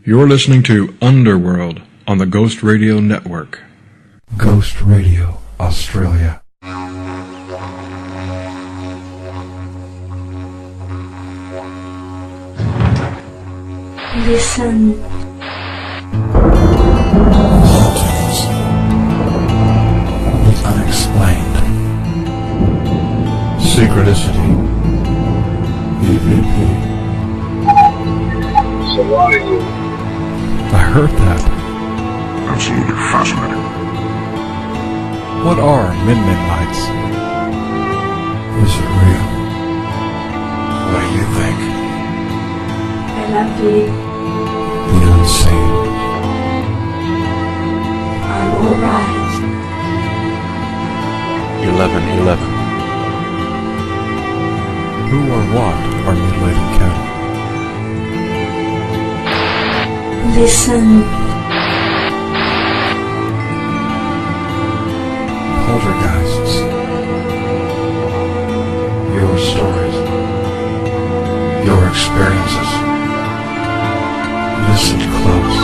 You're listening to Underworld on the Ghost Radio Network. Ghost Radio Australia. Listen. Mountains. The unexplained. Synchronicity. EVP. So why are you? I heard that. Absolutely fascinating. What are Min lights? Is it real? What do you think? I love you. The unseen. I'm alright. 11:11. Who or what are mutilated cattle? Listen. Poltergeists. Your stories. Your experiences. Listen close.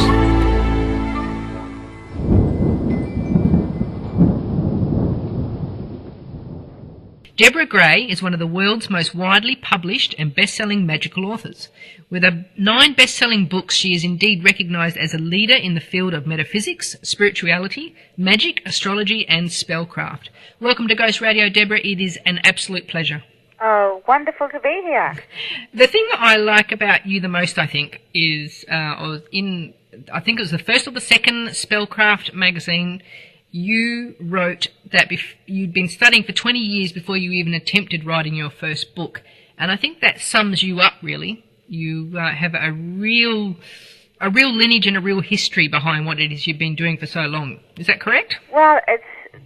Deborah Gray is one of the world's most widely published and best-selling magical authors. With 9 best-selling books, she is indeed recognised as a leader in the field of metaphysics, spirituality, magic, astrology and spellcraft. Welcome to Ghost Radio, Deborah. It is an absolute pleasure. Oh, wonderful to be here. The thing that I like about you the most, I think, is I think it was the first or the second Spellcraft magazine, you wrote that you'd been studying for 20 years before you even attempted writing your first book. And I think that sums you up, really. You have a real lineage and a real history behind what it is you've been doing for so long. Is that correct? Well,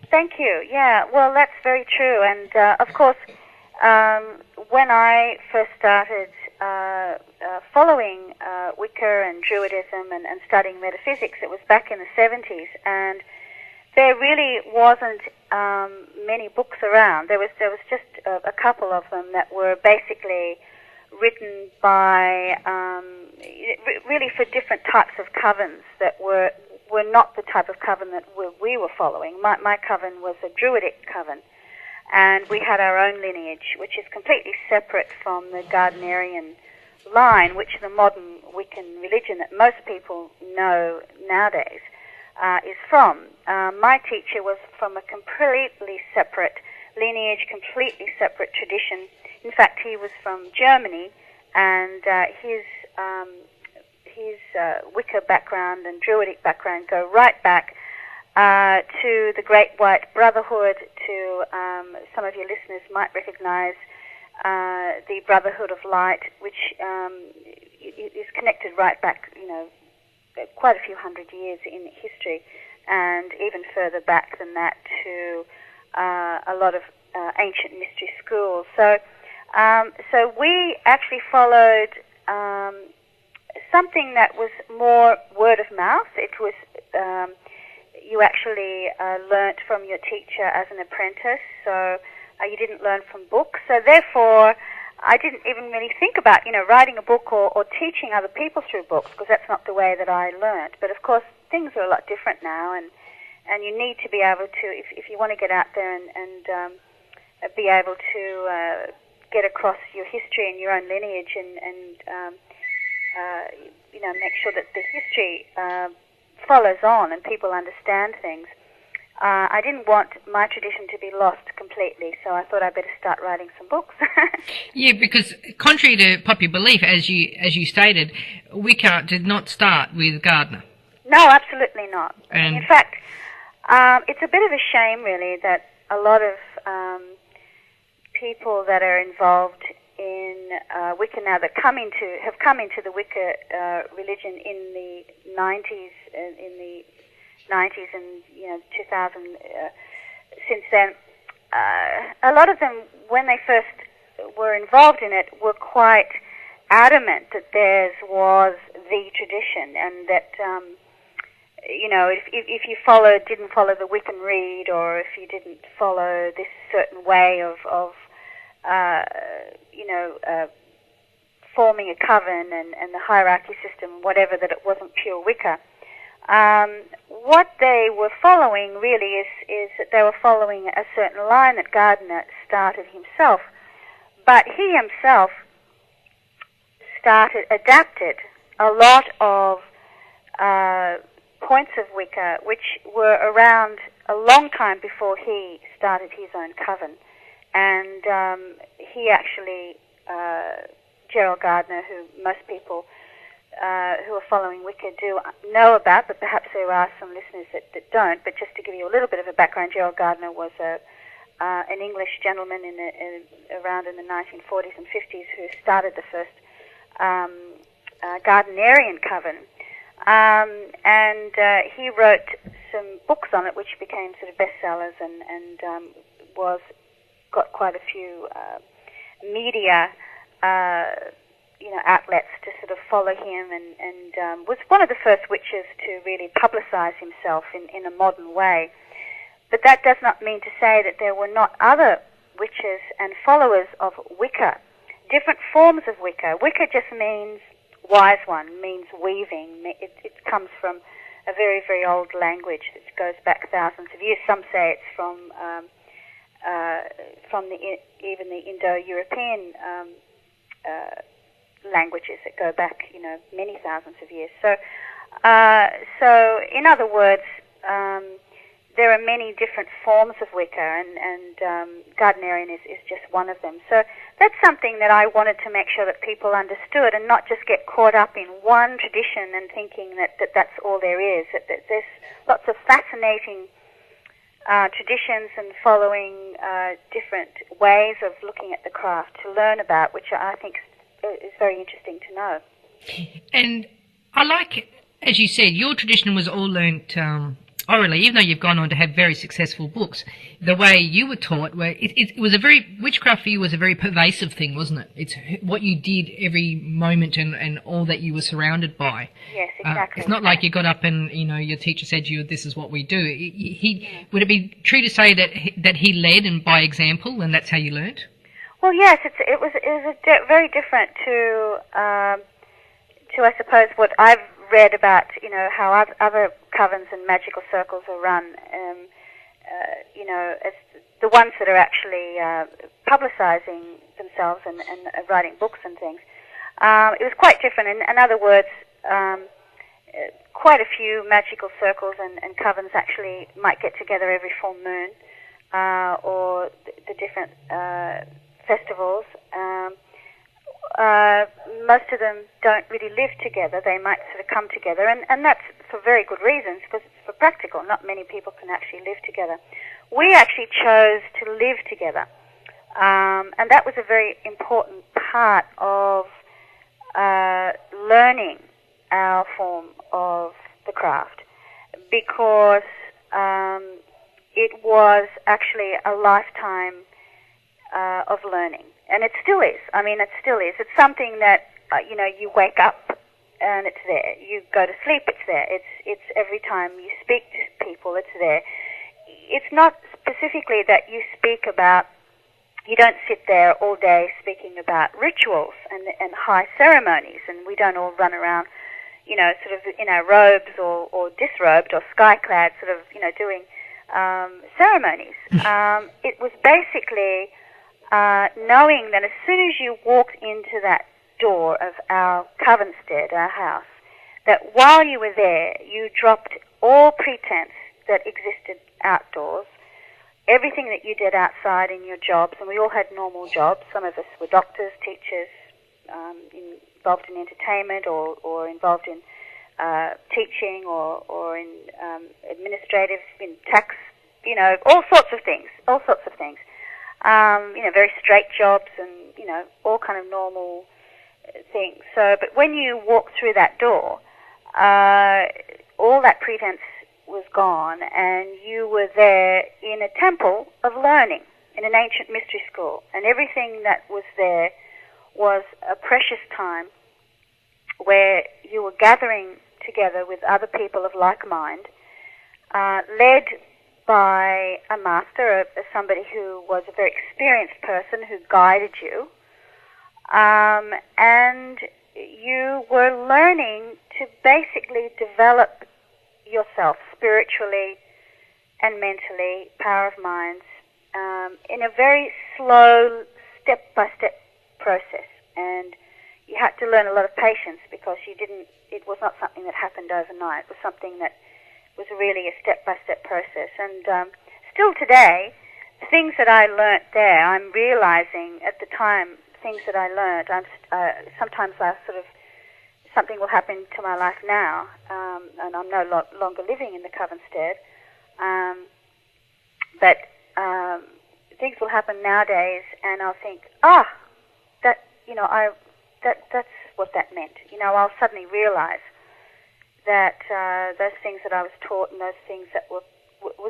thank you. Yeah, well, that's very true. And, of course, when I first started following Wicca and Druidism and studying metaphysics, it was back in the 70s, and there really wasn't many books around. There was just a couple of them that were basically written by really for different types of covens that were not the type of coven that we were following. My coven was a Druidic coven, and we had our own lineage, which is completely separate from the Gardnerian line, which the modern Wiccan religion that most people know nowadays is from. My teacher was from a completely separate lineage, completely separate tradition. In fact, he was from Germany, and his Wicca background and Druidic background go right back to the Great White Brotherhood. To some of your listeners might recognize the Brotherhood of Light, which is connected right back, quite a few hundred years in history, and even further back than that to a lot of ancient mystery schools. So we actually followed something that was more word of mouth. It was you actually learnt from your teacher as an apprentice, so you didn't learn from books. So therefore, I didn't even really think about, writing a book or teaching other people through books, because that's not the way that I learnt. But of course, things are a lot different now, and you need to be able to, if you want to get out there and be able to get across your history and your own lineage, and make sure that the history follows on and people understand things. I didn't want my tradition to be lost completely, so I thought I'd better start writing some books. Yeah, because contrary to popular belief, as you stated, Wicca did not start with Gardner. No, absolutely not. And in fact, it's a bit of a shame, really, that a lot of people that are involved in Wicca now that have come into the Wicca religion in the 90s, and 2000. Since then, a lot of them, when they first were involved in it, were quite adamant that theirs was the tradition, and that if you didn't follow the Wiccan Rede, or if you didn't follow this certain way of forming a coven and the hierarchy system, whatever, that it wasn't pure Wicca. What they were following really is that they were following a certain line that Gardner started himself. But he himself adapted a lot of points of Wicca which were around a long time before he started his own coven. And he actually, Gerald Gardner, who most people who are following Wicca do know about, but perhaps there are some listeners that don't. But just to give you a little bit of a background, Gerald Gardner was an English gentleman around in the 1940s and 50s who started the first Gardnerian coven. And he wrote some books on it which became sort of bestsellers and got quite a few media outlets to sort of follow him, and was one of the first witches to really publicize himself in a modern way. But that does not mean to say that there were not other witches and followers of Wicca, different forms of Wicca. Wicca just means wise one, means weaving. It comes from a very, very old language that goes back thousands of years. Some say it's from even the Indo-European languages that go back, many thousands of years. So in other words, there are many different forms of Wicca, and Gardnerian is just one of them. So that's something that I wanted to make sure that people understood, and not just get caught up in one tradition and thinking that that's all there is. That there's lots of fascinating traditions and following different ways of looking at the craft to learn about, which I think is very interesting to know. And I like, as you said, your tradition was all learnt orally, even though you've gone on to have very successful books. The way you were taught, where it was witchcraft for you was a very pervasive thing, wasn't it? It's what you did every moment and all that you were surrounded by. Yes, exactly. It's not like you got up and, your teacher said to you, this is what we do. Would it be true to say that he led and by example, and that's how you learnt? Well, yes, it was very different to I suppose what I've read about, how other covens and magical circles are run, as the ones that are actually publicizing themselves and writing books and things. It was quite different. In other words, quite a few magical circles and covens actually might get together every full moon, or the different festivals. Most of them don't really live together. They might sort of come together, and that's for very good reasons, because it's for practical. Not many people can actually live together. We actually chose to live together, and that was a very important part of learning our form of the craft, because it was actually a lifetime of learning. And it still is. It still is. It's something that, you wake up and it's there. You go to sleep, it's there. It's every time you speak to people, it's there. It's not specifically that you speak about, you don't sit there all day speaking about rituals and high ceremonies, and we don't all run around, sort of in our robes or disrobed or sky-clad, sort of, doing ceremonies. It was basically knowing that as soon as you walked into that door of our covenstead, our house, that while you were there, you dropped all pretense that existed outdoors, everything that you did outside in your jobs, and we all had normal jobs. Some of us were doctors, teachers, involved in entertainment or involved in teaching or in administrative, in tax, all sorts of things. Very straight jobs and, all kind of normal things. So, but when you walk through that door, all that pretense was gone, and you were there in a temple of learning, in an ancient mystery school, and everything that was there was a precious time where you were gathering together with other people of like mind, led by a master, somebody who was a very experienced person who guided you, and you were learning to basically develop yourself spiritually and mentally, power of minds, in a very slow, step-by-step process. And you had to learn a lot of patience because it was not something that happened overnight. It was something that was really a step-by-step process. And still today, things that I learnt there, I'm realizing at the time, things that I learnt, sometimes I sort of, something will happen to my life now, and I'm no longer living in the Covenstead, but things will happen nowadays, and I'll think, that's what that meant. I'll suddenly realize that those things that I was taught and those things that was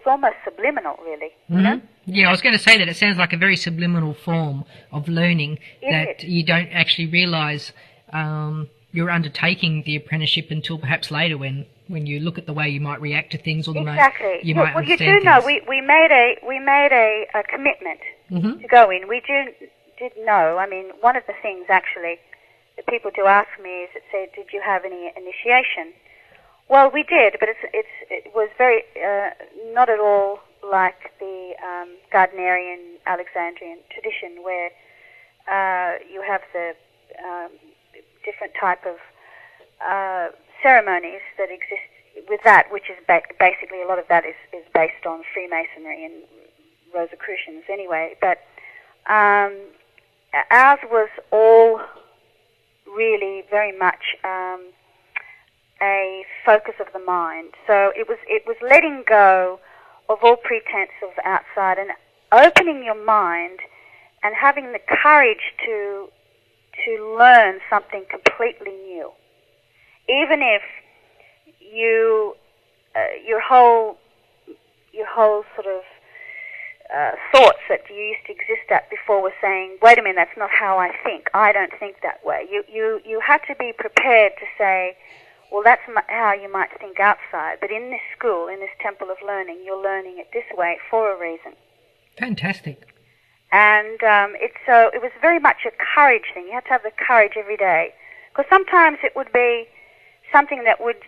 almost subliminal, really. Mm-hmm. Yeah, I was going to say that it sounds like a very subliminal form of learning that you don't actually realise you're undertaking the apprenticeship until perhaps later when you look at the way you might react to things or the exactly. you might well, you do understand know things. we made a commitment to go in. We did know. I mean, one of the things actually that people do ask me is that say, did you have any initiation? Well, we did, but it was very not at all like the Gardnerian Alexandrian tradition where you have the different type of ceremonies that exist with that, which is basically a lot of that is based on Freemasonry and Rosicrucians anyway. But ours was all really very much a focus of the mind. So it was letting go of all pretense of outside and opening your mind and having the courage to learn something completely new, even if your whole sort of thoughts that you used to exist at before were saying, wait a minute, that's not how I think. I don't think that way. You had to be prepared to say, well, that's how you might think outside, but in this school, in this temple of learning, you're learning it this way for a reason. Fantastic. And it was very much a courage thing. You had to have the courage every day, because sometimes it would be something that would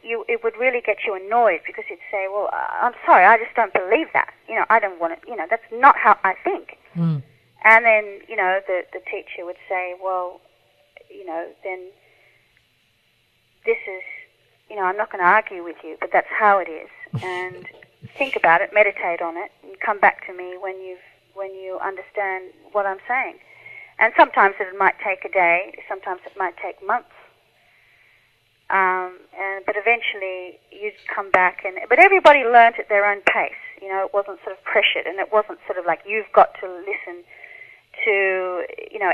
really get you annoyed because you'd say, well, I'm sorry, I just don't believe that. I don't want it. That's not how I think. Mm. And then the teacher would say, well, then this is. I'm not going to argue with you, but that's how it is. And think about it, meditate on it, and come back to me when you understand what I'm saying. And sometimes it might take a day, sometimes it might take months. But eventually you'd come back, but everybody learnt at their own pace. It wasn't sort of pressured, and it wasn't sort of like you've got to listen to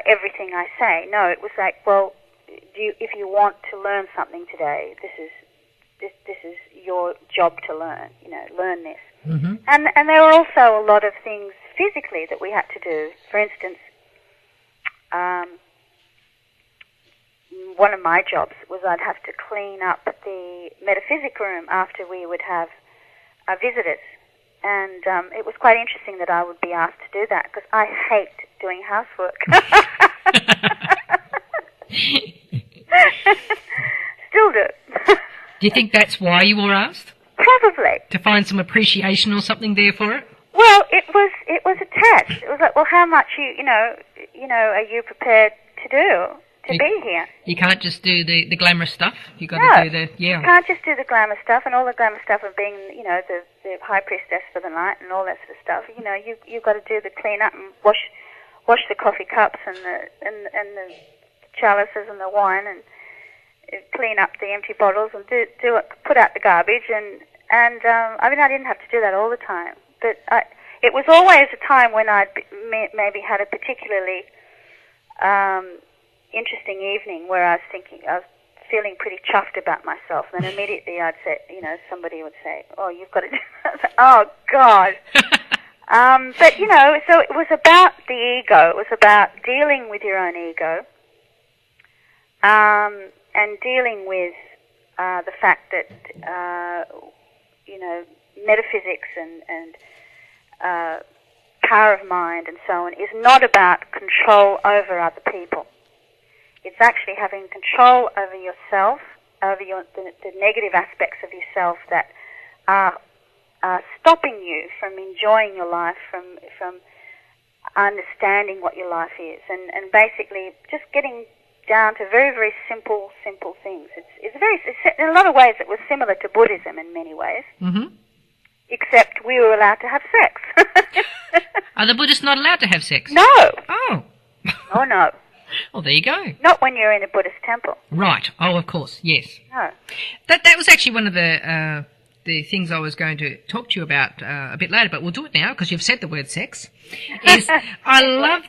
everything I say. No, it was like, well, if you want to learn something today, this is your job to learn. Learn this. Mm-hmm. And there were also a lot of things physically that we had to do. For instance, one of my jobs was I'd have to clean up the metaphysic room after we would have visitors. And it was quite interesting that I would be asked to do that because I hate doing housework. Still do. Do you think that's why you were asked? Probably. To find some appreciation or something there for it? Well, it was a test. It was like, well, how much are you prepared to do to be here? You can't just do the glamorous stuff. You got to do the You can't just do the glamour stuff, and all the glamour stuff of being the high priestess for the night and all that sort of stuff. You've got to do the clean up and wash the coffee cups and the chalices and the wine and clean up the empty bottles and put out the garbage and I mean I didn't have to do that all the time, but it was always a time when I'd maybe had a particularly interesting evening where I was feeling pretty chuffed about myself, and then immediately I'd say, somebody would say, oh, you've got to do that. Oh God. But so it was about the ego. It was about dealing with your own ego. And dealing with the fact that metaphysics and power of mind and so on is not about control over other people. It's actually having control over yourself, over the negative aspects of yourself that are stopping you from enjoying your life, from understanding what your life is, and basically just getting down to very, very simple things. It's in a lot of ways it was similar to Buddhism in many ways, except we were allowed to have sex. Are the Buddhists not allowed to have sex? No. Oh. Oh, no. Well, there you go. Not when you're in a Buddhist temple. Right. Oh, of course. Yes. No. That was actually one of the things I was going to talk to you about a bit later, but we'll do it now because you've said the word sex. I love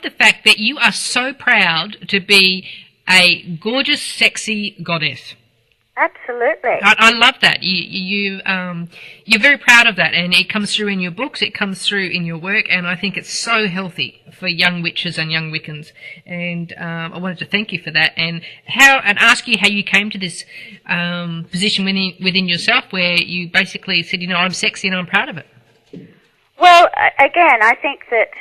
the fact that you are so proud to be a gorgeous, sexy goddess. Absolutely. I love that. You're very proud of that, and it comes through in your books, it comes through in your work, and I think it's so healthy for young witches and young Wiccans. And I wanted to thank you for that, and ask you how you came to this position within yourself, where you basically said, I'm sexy and I'm proud of it. Well, again, I think that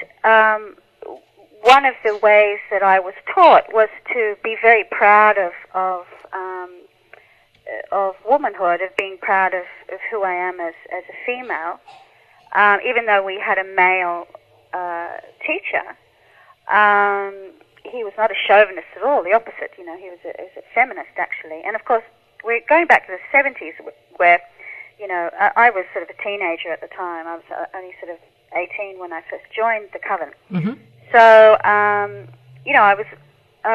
one of the ways that I was taught was to be very proud of womanhood, of being proud of who I am as a female, even though we had a male teacher. He was not a chauvinist at all, the opposite. He was a feminist, actually. And, of course, we're going back to the 70s where, I was sort of a teenager at the time. I was only sort of 18 when I first joined the coven. Mm-hmm. So, I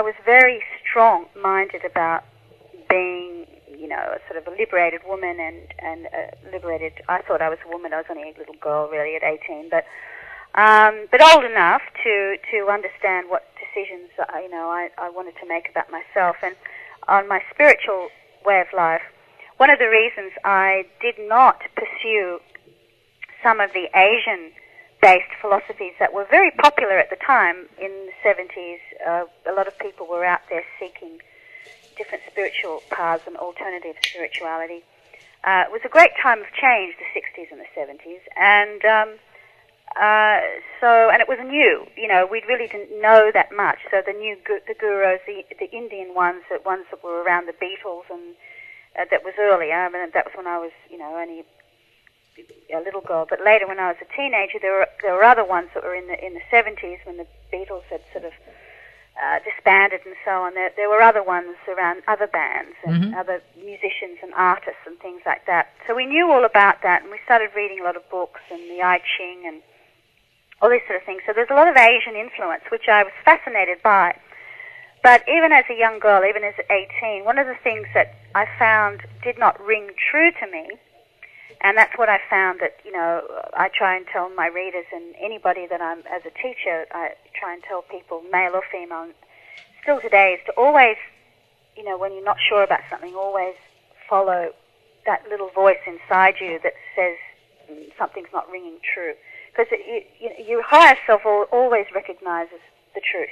was very strong-minded about being, a sort of a liberated woman and liberated. I thought I was a woman. I was only a little girl, really, at 18, but old enough to understand what decisions I wanted to make about myself. And on my spiritual way of life, one of the reasons I did not pursue some of the Asian-based philosophies that were very popular at the time in the 70s, a lot of people were out there seeking different spiritual paths and alternative spirituality. It was a great time of change, the 60s and the 70s, and and it was new. We really didn't know that much. So the gurus, the Indian ones that were around the Beatles, and that was earlier. I mean, that was when I was, only a little girl. But later, when I was a teenager, there were other ones that were in the 70s when the Beatles had sort of disbanded and so on. There were other ones around other bands and other musicians and artists and things like that. So we knew all about that, and we started reading a lot of books and the I Ching and all these sort of things. So there's a lot of Asian influence, which I was fascinated by. But even as a young girl, even as 18, one of the things that I found did not ring true to me, and that's what I found that, I try and tell my readers and anybody that I'm, as a teacher, I try and tell people, male or female, still today, is to always, when you're not sure about something, always follow that little voice inside you that says something's not ringing true. Because your higher self always recognizes the truth.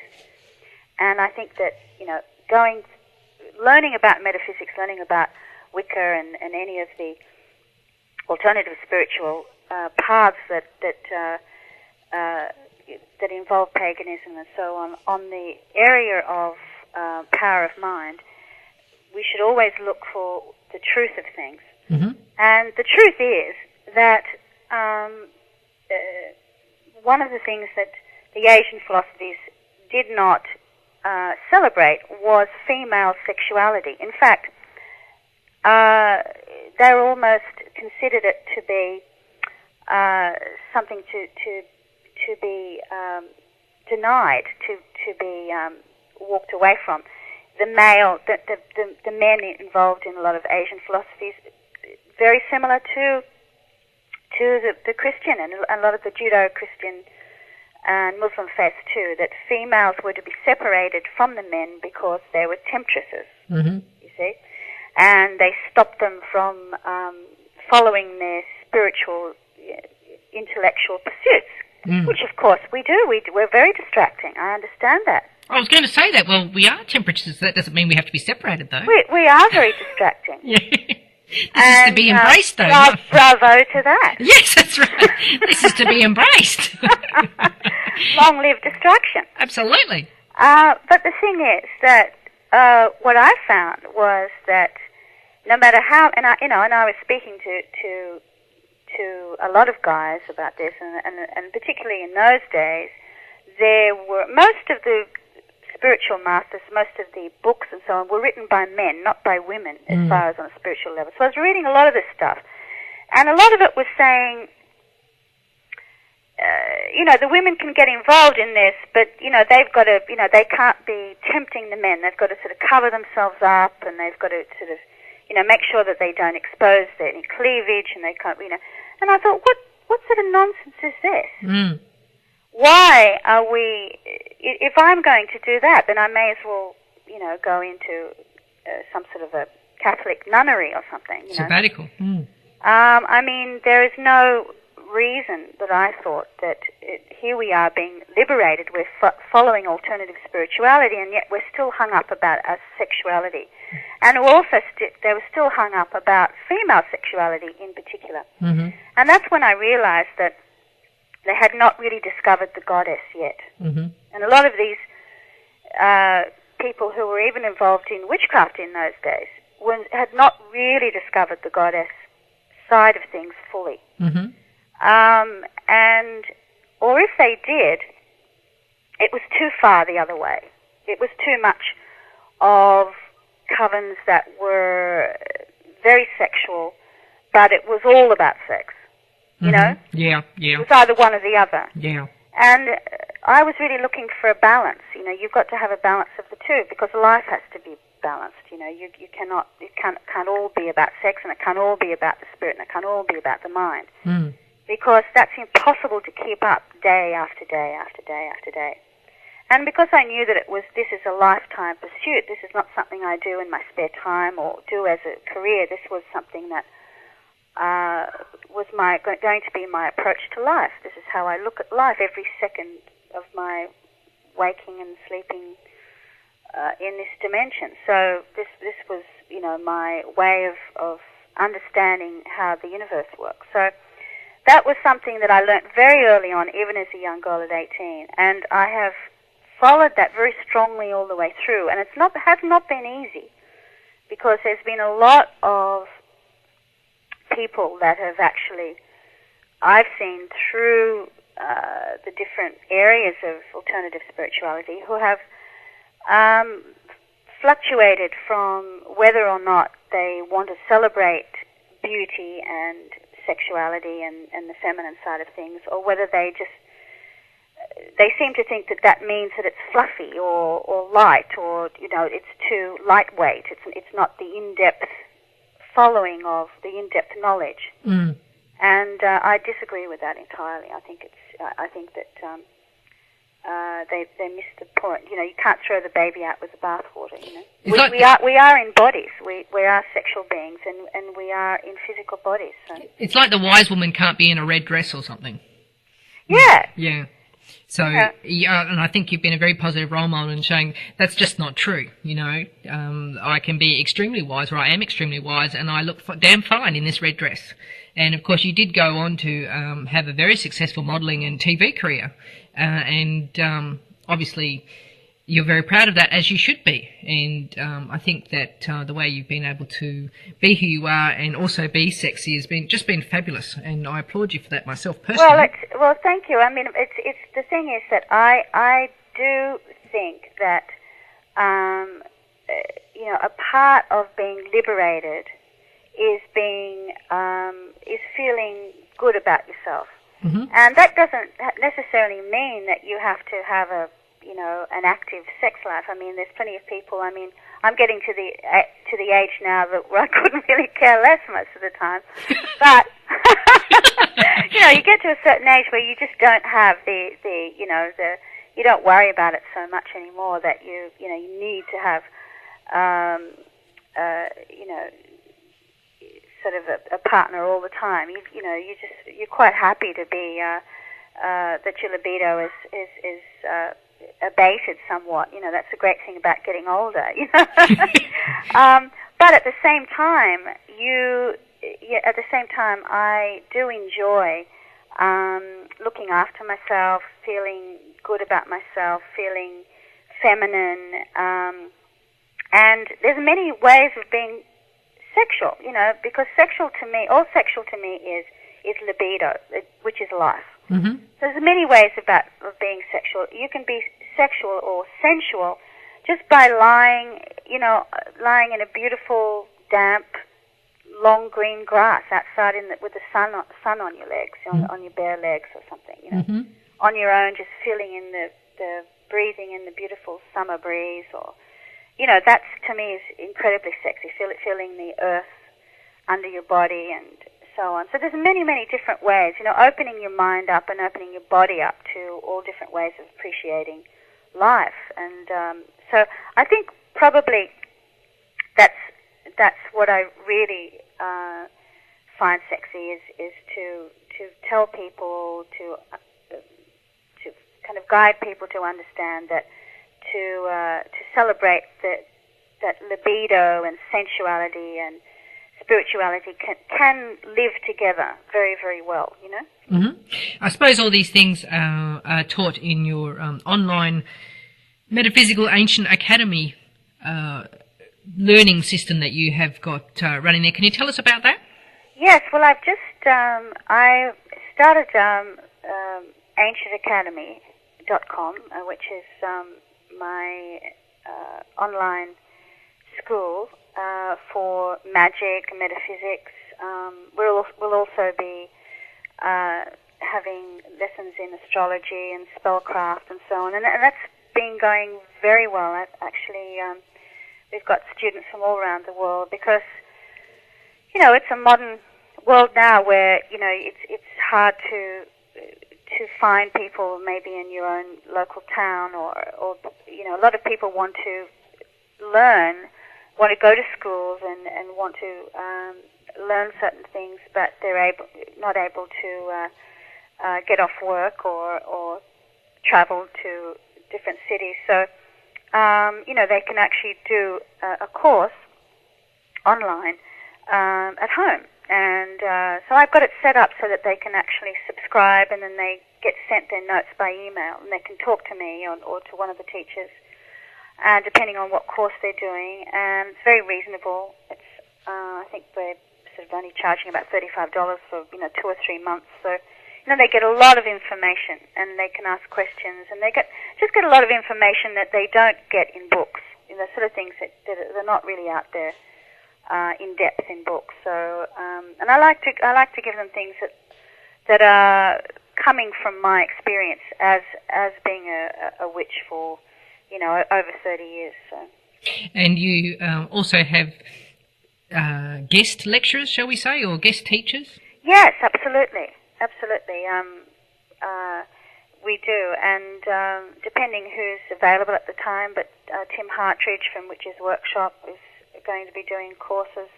And I think that, learning about metaphysics, learning about Wicca and any of the alternative spiritual paths that involve paganism and so on the area of power of mind, we should always look for the truth of things. Mm-hmm. And the truth is that one of the things that the Asian philosophies did not celebrate was female sexuality. In fact, they almost considered it to be something to be denied, to be walked away from. The men involved in a lot of Asian philosophies, very similar to the Christian and a lot of the Judeo-Christian and Muslim faiths too, that females were to be separated from the men because they were temptresses, you see, and they stopped them from following their spiritual, intellectual pursuits, which of course we do. We're very distracting. I understand that. I was going to say that. Well, we are temptresses. That doesn't mean we have to be separated, though. We are very distracting. Yeah. This is to be embraced, though. Bravo to that. Yes, that's right. This is to be embraced. Long live distraction. Absolutely. But the thing is that what I found was that no matter how, and I was speaking to a lot of guys about this, and particularly in those days, there were most of the spiritual masters, most of the books and so on were written by men, not by women, as far as on a spiritual level. So I was reading a lot of this stuff, and a lot of it was saying, the women can get involved in this, but, they've got to, they can't be tempting the men. They've got to sort of cover themselves up, and they've got to sort of, make sure that they don't expose any cleavage, and they can't, And I thought, what sort of nonsense is this? Why are we, if I'm going to do that, then I may as well, go into some sort of a Catholic nunnery or something. Sabbatical. I mean, there is no reason that I thought that here we are being liberated, we're following alternative spirituality, and yet we're still hung up about our sexuality. And they were still hung up about female sexuality in particular. And that's when I realized that they had not really discovered the goddess yet. And a lot of these people who were even involved in witchcraft in those days had not really discovered the goddess side of things fully. Or if they did, it was too far the other way. It was too much of covens that were very sexual, but it was all about sex. Yeah. It was either one or the other. Yeah. And I was really looking for a balance. You've got to have a balance of the two, because life has to be balanced. You cannot, it can't all be about sex, and it can't all be about the spirit, and it can't all be about the mind. Because that's impossible to keep up day after day after day after day. And because I knew that this is a lifetime pursuit, this is not something I do in my spare time or do as a career. This was something that was going to be my approach to life. This is how I look at life every second of my waking and sleeping in this dimension. So this was, my way of understanding how the universe works. So that was something that I learnt very early on, even as a young girl at 18, and I have followed that very strongly all the way through. And has not been easy, because there's been a lot of people that have actually, I've seen through the different areas of alternative spirituality, who have fluctuated from whether or not they want to celebrate beauty and sexuality and the feminine side of things, or whether they seem to think that means that it's fluffy or light, or it's too lightweight. It's not the in-depth following of the in-depth knowledge. And I disagree with that entirely. I think that they missed the point. You can't throw the baby out with the bathwater. We are in bodies. We are sexual beings, and we are in physical bodies. So. It's like the wise woman can't be in a red dress or something. Yeah. Yeah. So, and I think you've been a very positive role model in showing that's just not true. I can be extremely wise, or I am extremely wise, and I look damn fine in this red dress. And of course, you did go on to have a very successful modelling and TV career, and obviously you're very proud of that, as you should be. And I think that the way you've been able to be who you are and also be sexy has been fabulous, and I applaud you for that myself personally. Well, thank you. I mean, it's the thing is that I do think that a part of being liberated is feeling good about yourself. And that doesn't necessarily mean that you have to have an active sex life. I mean, there's plenty of people. I mean, I'm getting to the age now where I couldn't really care less most of the time. But you get to a certain age where you just don't have you don't worry about it so much anymore, that you need to have sort of a partner all the time. You're quite happy to be that your libido is abated somewhat. That's the great thing about getting older. But at the same time, I do enjoy looking after myself, feeling good about myself, feeling feminine, and there's many ways of being sexual, because all sexual to me is libido, which is life. Mm-hmm. There's many ways of being sexual. You can be sexual or sensual just by lying in a beautiful, damp, long green grass outside with the sun on your legs, on your bare legs or something, Mm-hmm. on your own, just feeling in the breathing in the beautiful summer breeze, or that's to me is incredibly sexy. Feeling the earth under your body and so on. So there's many, many different ways, opening your mind up and opening your body up to all different ways of appreciating life. And so I think probably that's what I really find sexy is to tell people, to kind of guide people to understand that to celebrate that libido and sensuality and spirituality can live together very, very well, Mm-hmm. I suppose all these things are taught in your online Metaphysical Ancient Academy learning system that you have got running there. Can you tell us about that? Yes, well, I've just I started ancientacademy.com, which is my online school for magic and metaphysics. We'll also be having lessons in astrology and spellcraft and so on, and that's been going very well. Actually, we've got students from all around the world because it's a modern world now where it's hard to find people maybe in your own local town, or a lot of people want to go to schools and want to learn certain things, but they're not able to get off work or travel to different cities. So they can actually do a course online at home. And so I've got it set up so that they can actually subscribe, and then they get sent their notes by email, and they can talk to me or to one of the teachers, depending on what course they're doing. And it's very reasonable. It's I think we're sort of only charging about $35 for 2 or 3 months. So they get a lot of information, and they can ask questions, and they get a lot of information that they don't get in books. Sort of things that are not really out there in depth in books. So and I like to give them things that are coming from my experience as being a witch for over 30 years. So. And you also have guest lecturers, shall we say, or guest teachers? Yes, absolutely. We do, and depending who's available at the time, but Tim Hartridge from Witches Workshop is going to be doing courses.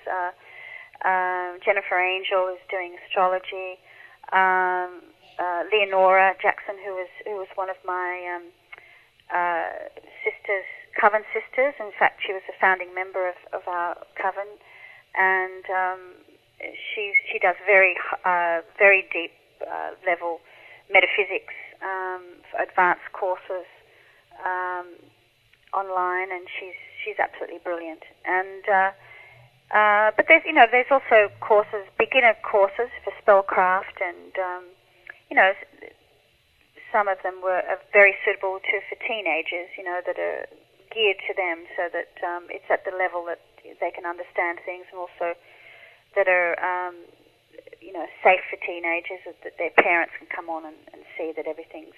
Jennifer Angel is doing astrology. Leonora Jackson, who was one of my sisters, coven sisters. In fact, she was a founding member of our coven, and she does very deep level metaphysics advanced courses online, and she's absolutely brilliant. And but there's also courses, beginner courses for spellcraft, and some of them are very suitable for teenagers, that are geared to them, so that it's at the level that they can understand things, and also that are safe for teenagers, that their parents can come on and see that everything's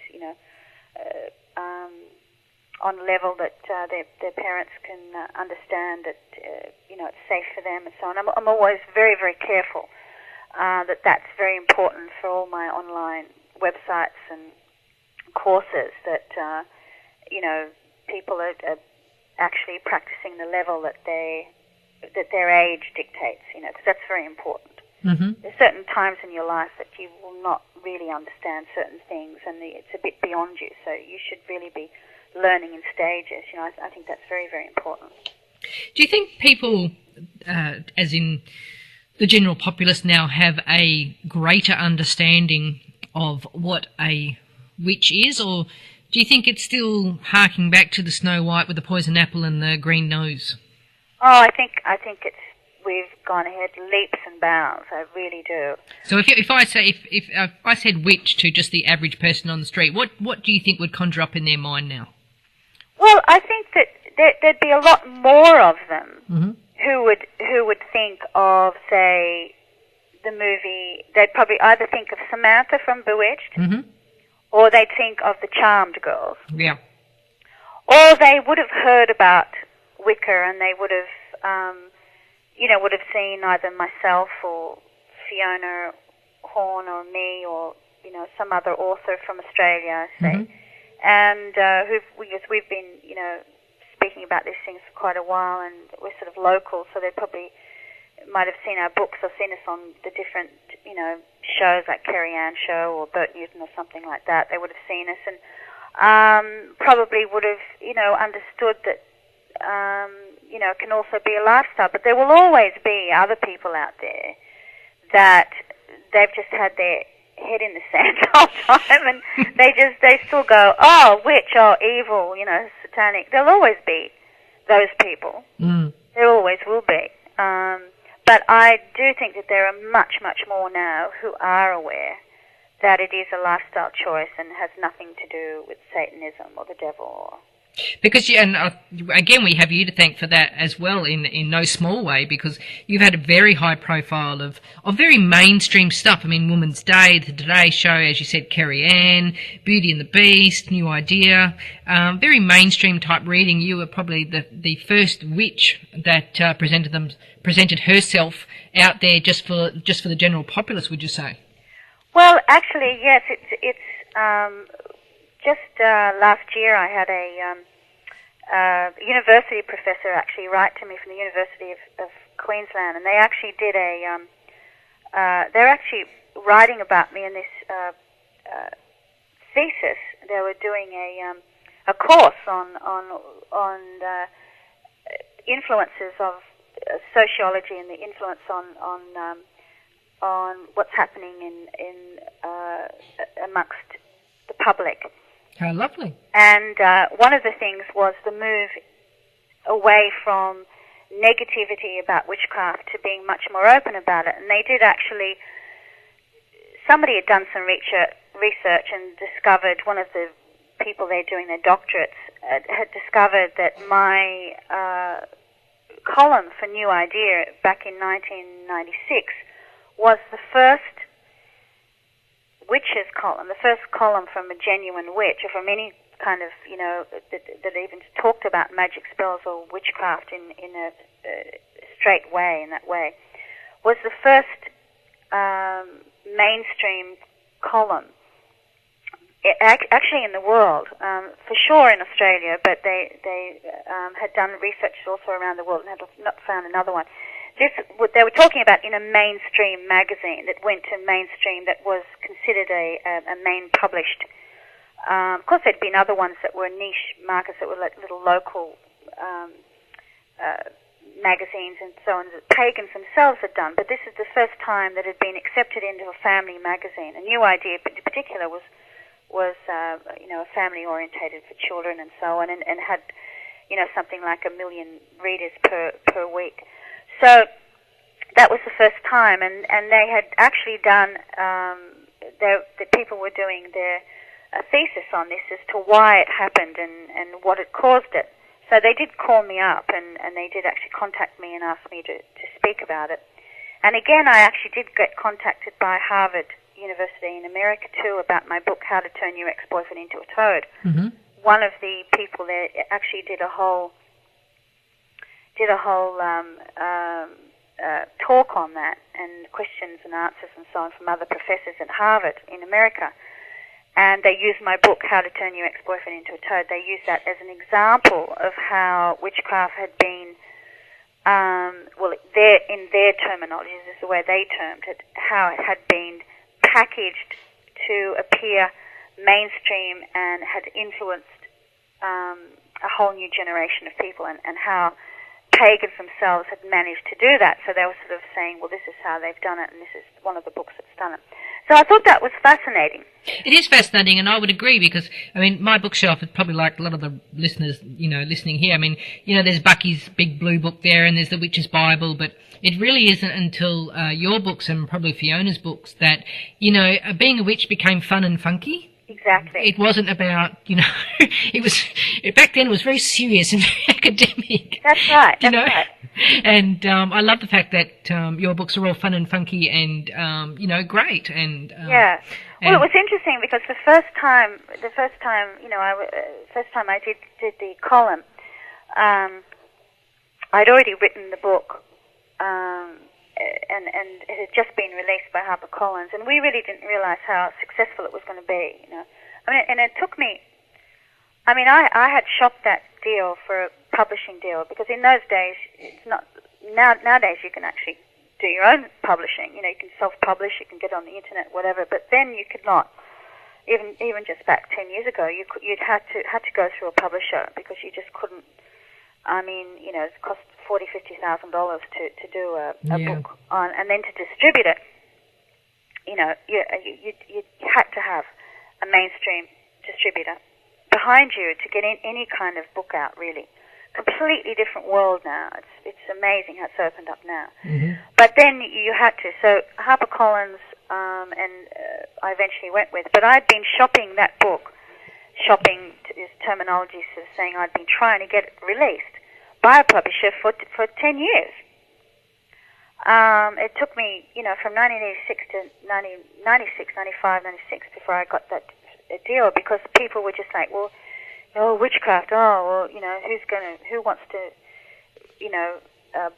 on a level that their parents can understand that it's safe for them and so on. I'm always very, very careful that's very important for all my online websites and courses, that people are actually practicing the level that their age dictates, because that's very important. Mm-hmm. There's certain times in your life that you will not really understand certain things, and it's a bit beyond you, so you should really be learning in stages. I think that's very, very important. Do you think people, as in the general populace now, have a greater understanding of what a witch is, or Do you think it's still harking back to the Snow White with the poison apple and the green nose? Oh, I think we've gone ahead leaps and bounds. I really do. So if I said witch to just the average person on the street, what do you think would conjure up in their mind now? Well, I think that there'd be a lot more of them who would think of, say, the movie. They'd probably either think of Samantha from Bewitched, or they'd think of the Charmed Girls. Yeah. Or they would have heard about Wicca, and they would have, would have seen either myself or Fiona Horn or me or, some other author from Australia, say. And we've been, speaking about these things for quite a while, and we're sort of local, so they probably might have seen our books or seen us on the different, shows like Kerry Ann Show or Bert Newton or something like that. They would have seen us and probably would have, understood that, it can also be a lifestyle. But there will always be other people out there that they've just had their head in the sand the whole time, and they still go, oh, witch, oh, evil, satanic. There'll always be those people. There always will be. But I do think that there are much, much more now who are aware that it is a lifestyle choice and has nothing to do with Satanism or the devil. Because again, we have you to thank for that as well, in no small way, because you've had a very high profile of very mainstream stuff. I mean, Woman's Day, the Today Show, as you said, Kerry Ann, Beauty and the Beast, New Idea, very mainstream type reading. You were probably the first witch that presented herself out there just for the general populace. Would you say? Well, actually, yes. It's just last year I had a university professor actually write to me from the University of Queensland, and they actually did they're actually writing about me in this thesis. They were doing a course on influences of sociology and the influence on what's happening in amongst the public. How lovely. And one of the things was the move away from negativity about witchcraft to being much more open about it. And they did actually, somebody had done some research and discovered, one of the people there doing their doctorates had discovered that my column for New Idea back in 1996 was the first witch's column, the first column from a genuine witch, or from any kind of, that even talked about magic spells or witchcraft in a straight way, in that way, was the first mainstream column, actually in the world, for sure in Australia, but they had done research also around the world and had not found another one. They were talking about in a mainstream magazine that went to mainstream, that was considered a main published. Of course, there'd been other ones that were niche markets that were like little local magazines and so on that pagans themselves had done. But this is the first time that had been accepted into a family magazine. A New Idea, in particular, was a family orientated for children and so on, and had something like 1 million readers per week. So that was the first time, and they had actually done, the people were doing their thesis on this as to why it happened and what had caused it. So they did call me up, and they did actually contact me and ask me to speak about it. And again, I actually did get contacted by Harvard University in America too about my book, How to Turn Your Ex-Boyfriend into a Toad. One of the people there actually did a whole talk on that, and questions and answers and so on from other professors at Harvard in America. And they used my book, How to Turn Your Ex-Boyfriend into a Toad. They used that as an example of how witchcraft had been, in their terminology, this is the way they termed it, how it had been packaged to appear mainstream and had influenced a whole new generation of people, and how pagans themselves had managed to do that. So they were sort of saying, well, this is how they've done it, and this is one of the books that's done it. So So I thought that was fascinating. It is fascinating, and I would agree because, I mean, my bookshelf is probably like a lot of the listeners, listening here. I mean, there's Bucky's big blue book there, and there's the Witch's Bible, but it really isn't until your books and probably Fiona's books that, being a witch became fun and funky. Exactly. It wasn't about, it was, back then it was very serious and very academic. That's right, right. And I love the fact that your books are all fun and funky and, great. And yeah. Well, it was interesting because the first time I did the column, I'd already written the book, and it had just been released by HarperCollins, and we really didn't realize how successful it was going to be. I mean, and it took me. I mean, I had shopped that deal for a publishing deal because in those days it's not. Nowadays you can actually do your own publishing. You can self-publish, you can get on the internet, whatever. But then you could not. Even just back 10 years ago, you'd had to go through a publisher because you just couldn't. I mean, it cost $40,000-$50,000 to do a book on, and then to distribute it. You had to have a mainstream distributor behind you to get any kind of book out. Really, completely different world now. It's amazing how it's opened up now. Mm-hmm. But then you had to. So HarperCollins, and I eventually went with. But I'd been shopping that book. Shopping is terminology, sort of saying I'd been trying to get it released by a publisher for 10 years. It took me, from 1986 to 95, 96 before I got that deal because people were just like, well, witchcraft, who wants to,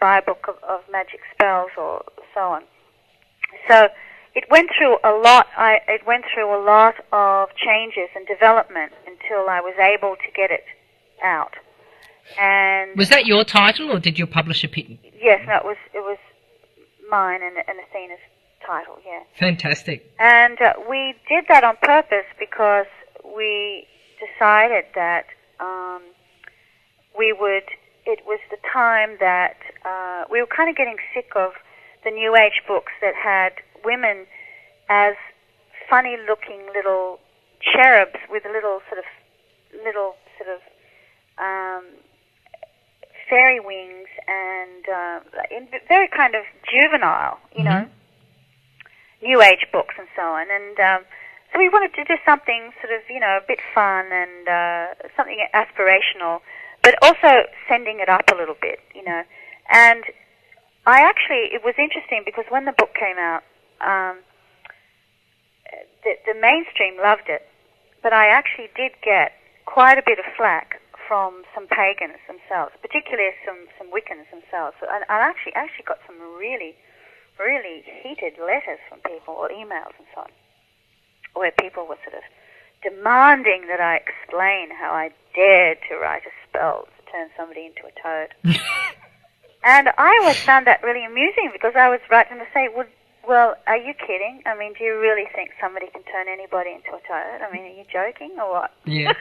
buy a book of magic spells or so on. So it went through a lot. It went through a lot of changes and development until I was able to get it out. And was that your title, or did your publisher pick? Yes, no, it was mine and Athena's title. Yeah. Fantastic. And we did that on purpose because we decided that we would. It was the time that we were kind of getting sick of the New Age books that had women as funny-looking little cherubs with little sort of fairy wings and very kind of juvenile, New Age books and so on. And so we wanted to do something sort of, a bit fun and something aspirational, but also sending it up a little bit, And it was interesting because when the book came out, the mainstream loved it, but I actually did get quite a bit of flack from some pagans themselves, particularly some Wiccans themselves. And I actually got some really, really heated letters from people or emails and so on, where people were sort of demanding that I explain how I dared to write a spell to turn somebody into a toad. And I always found that really amusing because I was writing to say, well, are you kidding? I mean, do you really think somebody can turn anybody into a toad? I mean, are you joking or what? Yeah.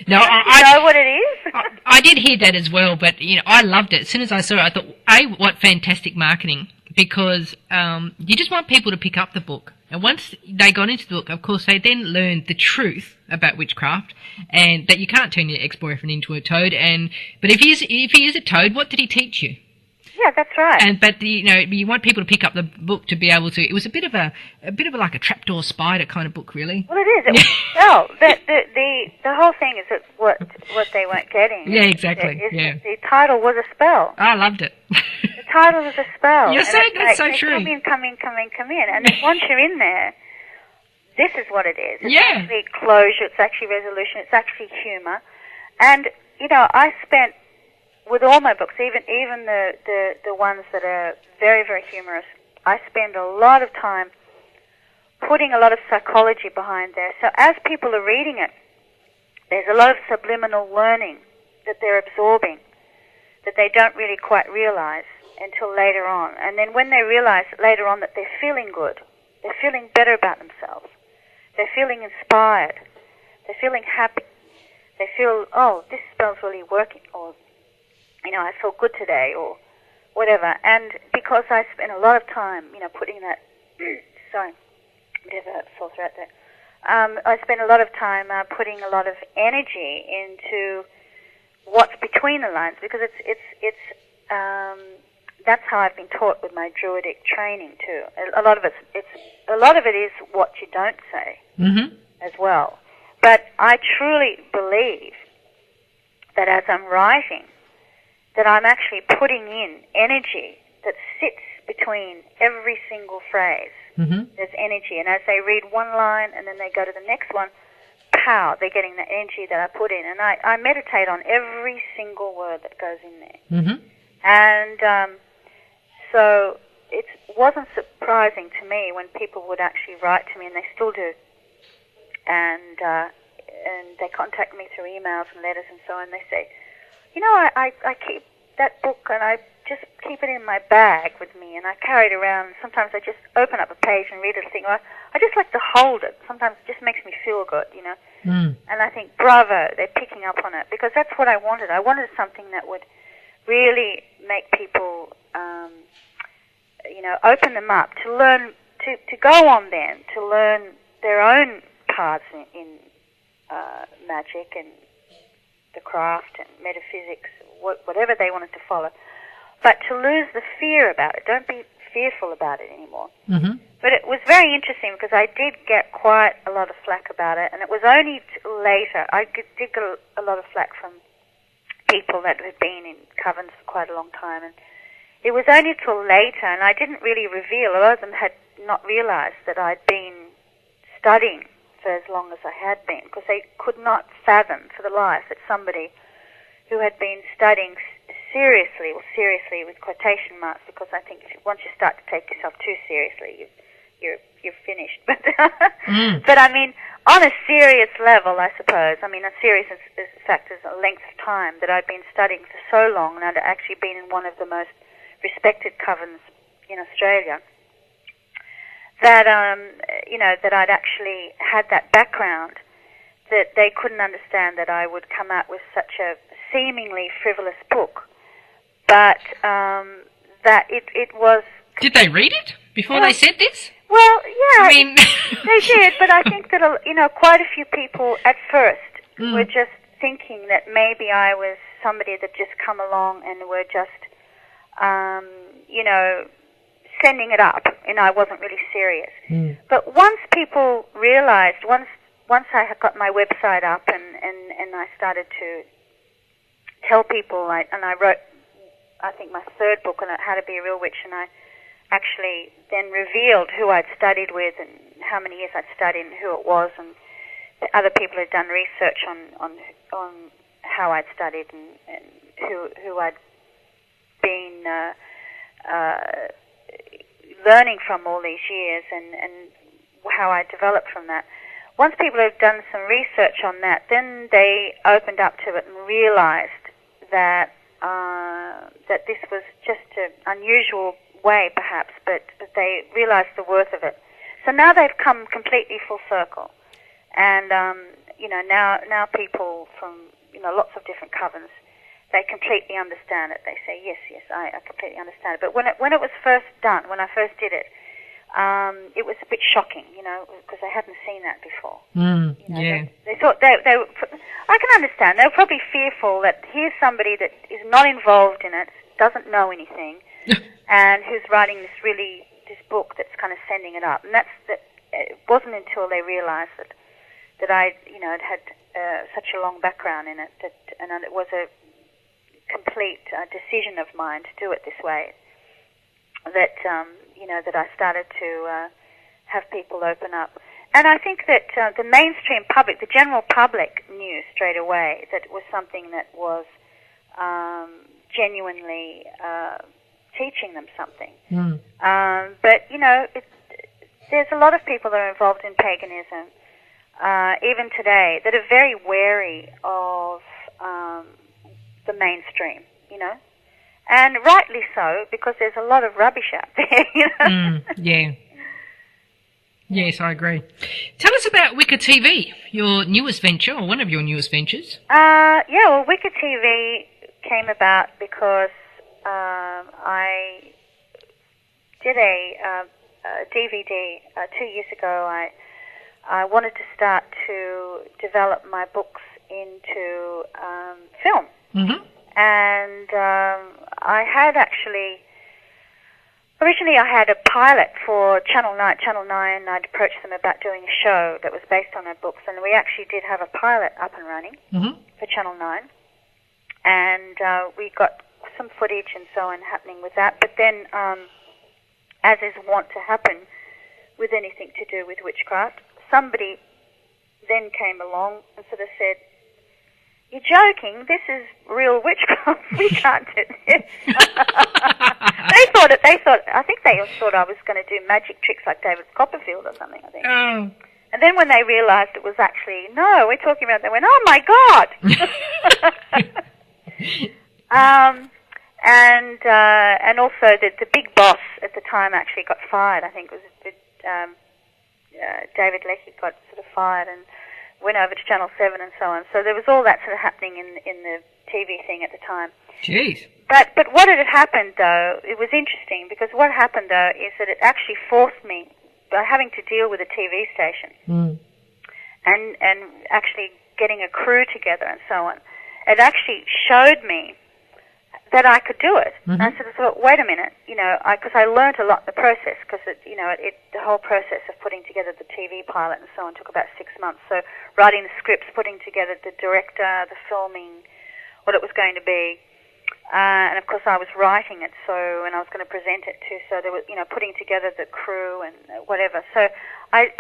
No, I know what it is. I did hear that as well, but I loved it. As soon as I saw it, I thought, what fantastic marketing, because you just want people to pick up the book. And once they got into the book, of course, they then learned the truth about witchcraft and that you can't turn your ex-boyfriend into a toad. But if he is a toad, what did he teach you? Yeah, that's right. But you want people to pick up the book to be able to. It was a bit of like a trapdoor spider kind of book, really. Well, it is. The whole thing is that what they weren't getting. Yeah, exactly. The title was a spell. I loved it. The title was a spell. You're saying that's so true. Come in, and then once you're in there, this is what it is. It's actually closure. It's actually resolution. It's actually humor. And I spent. With all my books, even the ones that are very, very humorous, I spend a lot of time putting a lot of psychology behind there. So as people are reading it, there's a lot of subliminal learning that they're absorbing that they don't really quite realize until later on. And then when they realize later on that they're feeling good, they're feeling better about themselves, they're feeling inspired, they're feeling happy, they feel, oh, this spell's really working, or I feel good today, or whatever. And because I spent a lot of time, putting that, bit of a sore throat there. I spend a lot of time putting a lot of energy into what's between the lines, because it's that's how I've been taught with my Druidic training too. A lot of it is what you don't say as well. But I truly believe that as I'm writing, that I'm actually putting in energy that sits between every single phrase. There's energy, and as they read one line and then they go to the next one, pow, they're getting the energy that I put in. And I meditate on every single word that goes in there. And so it wasn't surprising to me when people would actually write to me, and they still do, and they contact me through emails and letters and so on. They say, you know, I keep that book and I just keep it in my bag with me, and I carry it around. Sometimes I just open up a page and read it and think, I just like to hold it. Sometimes it just makes me feel good, you know. And I think, bravo, they're picking up on it, because that's what I wanted. I wanted something that would really make people, you know, open them up to learn, to go on then, to learn their own paths in magic and the craft and metaphysics, whatever they wanted to follow. But to lose the fear about it. Don't be fearful about it anymore. But it was very interesting, because I did get quite a lot of flack about it, and it was only later. I did get a lot of flack from people that had been in covens for quite a long time, and it was only till later, and I didn't really reveal. A lot of them had not realized that I'd been studying for as long as I had been, because they could not fathom for the life that somebody who had been studying seriously with quotation marks, because I think once you start to take yourself too seriously, you're finished. But but I mean, on a serious level, I suppose. I mean, a serious is fact is a length of time that I've been studying for so long, and I'd actually been in one of the most respected covens in Australia. That you know, that I'd actually had that background, that they couldn't understand that I would come out with such a seemingly frivolous book, but that it was. Did they read it before they said this? Well, yeah, I mean, they did, but I think that, you know, quite a few people at first were just thinking that maybe I was somebody that just come along and were just, you know, sending it up, and I wasn't really serious. But once people realized, once I had got my website up and I started to tell people, and I wrote, I think, my third book on how to be a real witch, and I actually then revealed who I'd studied with and how many years I'd studied and who it was, and the other people had done research on how I'd studied and who I'd been learning from all these years, and how I developed from that. Once people had done some research on that, then they opened up to it and realized that that this was just an unusual way, perhaps, but they realized the worth of it. So now they've come completely full circle, and you know, now people from, you know, lots of different covens, they completely understand it. They say, yes, I completely understand it. But when it was first done, when I first did it, it was a bit shocking, you know, because they hadn't seen that before. You know, they thought they were, I can understand. They were probably fearful that here's somebody that is not involved in it, doesn't know anything, and who's writing this book that's kind of sending it up. And it wasn't until they realized that I, you know, had such a long background in it, and it was a complete decision of mine to do it this way, that you know, that I started to have people open up. And I think that the mainstream public, the general public, knew straight away that it was something that was genuinely teaching them something. But, you know, there's a lot of people that are involved in paganism, even today, that are very wary of the mainstream, you know. And rightly so, because there's a lot of rubbish out there, you know. Yeah. Yes, I agree. Tell us about Wicca TV, your newest venture, or one of your newest ventures. Yeah, well, Wicca TV came about because I did a DVD 2 years ago. I wanted to start to develop my books into film. Mm-hmm. And I had originally I had a pilot for Channel 9. I'd approached them about doing a show that was based on their books, and we actually did have a pilot up and running for Channel 9. And we got some footage and so on happening with that. But then, as is wont to happen with anything to do with witchcraft, somebody then came along and sort of said, "You're joking, this is real witchcraft, we can't do this." I think they thought I was going to do magic tricks like David Copperfield or something, I think. Oh. And then when they realized it was actually, no, we're talking about, they went, "Oh my God!" And also the big boss at the time actually got fired. I think it was David Leckie got sort of fired and went over to Channel 7 and so on. So there was all that sort of happening in the TV thing at the time. Jeez. But what had happened though, it was interesting because what happened though is that it actually forced me, by having to deal with a TV station and actually getting a crew together and so on, it actually showed me that I could do it. And I sort of thought, wait a minute, because I learned a lot in the process, because the whole process of putting together the TV pilot and so on took about 6 months. So writing the scripts, putting together the director, the filming, what it was going to be, and of course I was writing it, and I was going to present it too. So there was, putting together the crew and whatever. So it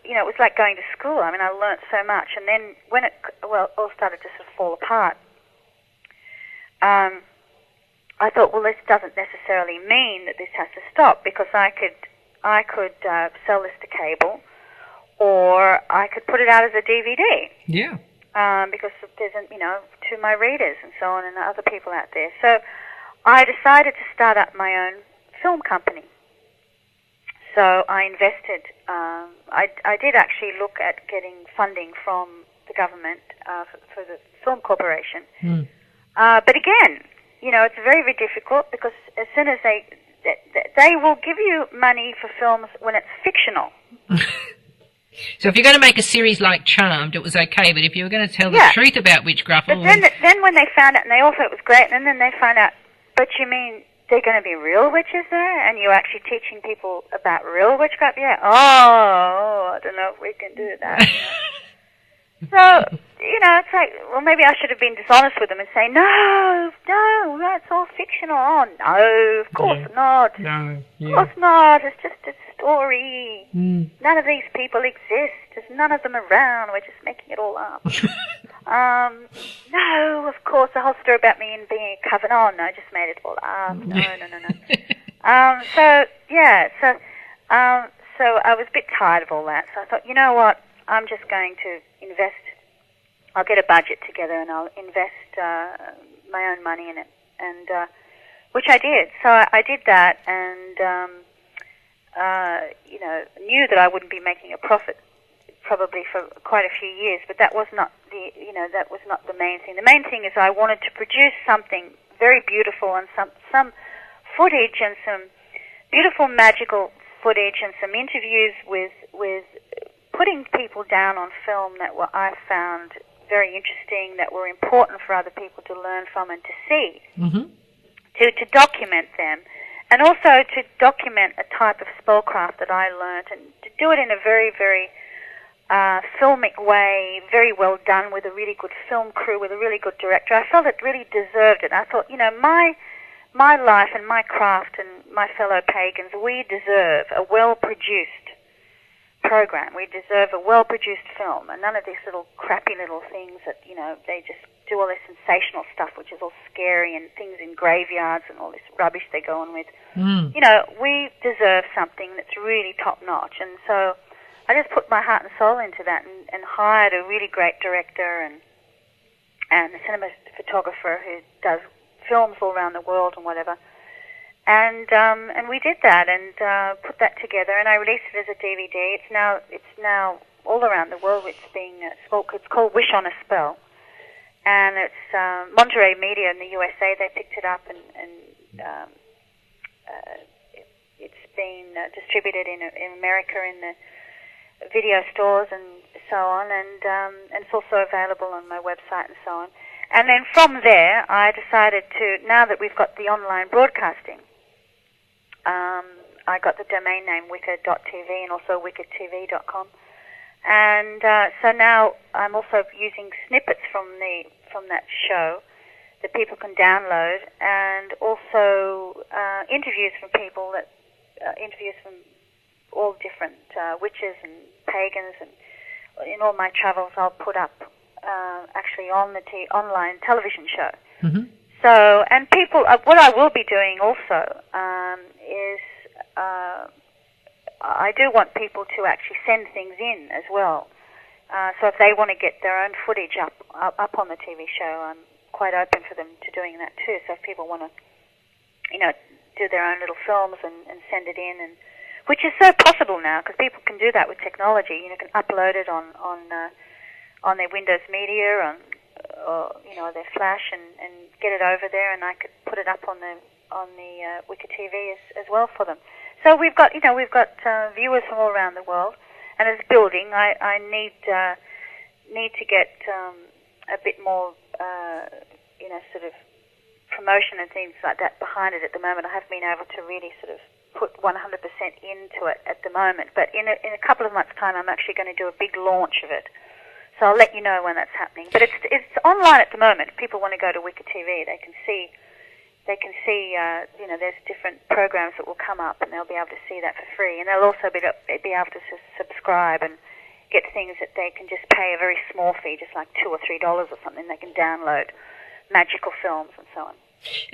was like going to school. I mean, I learnt so much, and then when it all started to sort of fall apart, I thought, well, this doesn't necessarily mean that this has to stop, because I could sell this to cable, or I could put it out as a DVD. Yeah. Because there's, to my readers and so on, and other people out there. So I decided to start up my own film company. So I invested. I did actually look at getting funding from the government for the film corporation. But again, it's very, very difficult, because as soon as they will give you money for films when it's fictional. So if you're going to make a series like Charmed, it was okay, but if you were going to tell the truth about witchcraft... But then when they found out, and they all thought it was great, and then they found out, but you mean they're going to be real witches there? And you're actually teaching people about real witchcraft? Yeah. Oh, I don't know if we can do that. So, it's like, well, maybe I should have been dishonest with them and say, no, that's all fictional. Oh, no, of course not. No, Of course not. It's just a story. None of these people exist. There's none of them around. We're just making it all up. No, of course, the whole story about me and being a coven. Oh, no, I just made it all up. No. So I was a bit tired of all that. So I thought, you know what? I'm just going to invest. I'll get a budget together and I'll invest my own money in it, and which I did. So I did that, and knew that I wouldn't be making a profit probably for quite a few years. But that was not the main thing. The main thing is I wanted to produce something very beautiful, and some footage and some beautiful magical footage and some interviews with putting people down on film that I found very interesting, that were important for other people to learn from and to see, to document them, and also to document a type of spellcraft that I learned, and to do it in a very, very filmic way, very well done, with a really good film crew, with a really good director. I felt it really deserved it. I thought, my life and my craft and my fellow pagans, we deserve a well-produced program. We deserve a well-produced film, and none of these little crappy little things that, they just do all this sensational stuff, which is all scary, and things in graveyards and all this rubbish they go on with. We deserve something that's really top-notch, and so I just put my heart and soul into that, and hired a really great director and a cinematographer who does films all around the world and whatever. And we did that and put that together, and I released it as a DVD. It's now all around the world. It's called Wish on a Spell, and it's Monterey Media in the USA. They picked it up, and it's been distributed in America in the video stores and so on, and it's also available on my website and so on. And then from there, I decided to, now that we've got the online broadcasting, I got the domain name wicca.tv and also wiccatv.com. And so now I'm also using snippets from that show that people can download, and also interviews from people interviews from all different witches and pagans, and in all my travels I'll put up actually on the online television show. Mm-hmm. So, and people, what I will be doing also is I do want people to actually send things in as well. So if they want to get their own footage up on the TV show, I'm quite open for them to doing that too. So if people want to, do their own little films and send it in, and which is so possible now because people can do that with technology. You can upload it on their Windows Media or their Flash and get it over there, and I could put it up on the Wicca TV as well for them. So we've got viewers from all around the world, and it's building. I need to get a bit more sort of promotion and things like that behind it at the moment. I haven't been able to really sort of put 100% into it at the moment, but in a couple of months' time, I'm actually going to do a big launch of it. So I'll let you know when that's happening. But it's online at the moment. If people want to go to Wicca TV, they can see. There's different programs that will come up, and they'll be able to see that for free. And they'll also be able to subscribe and get things that they can just pay a very small fee, just like $2 or $3 or something. They can download magical films and so on.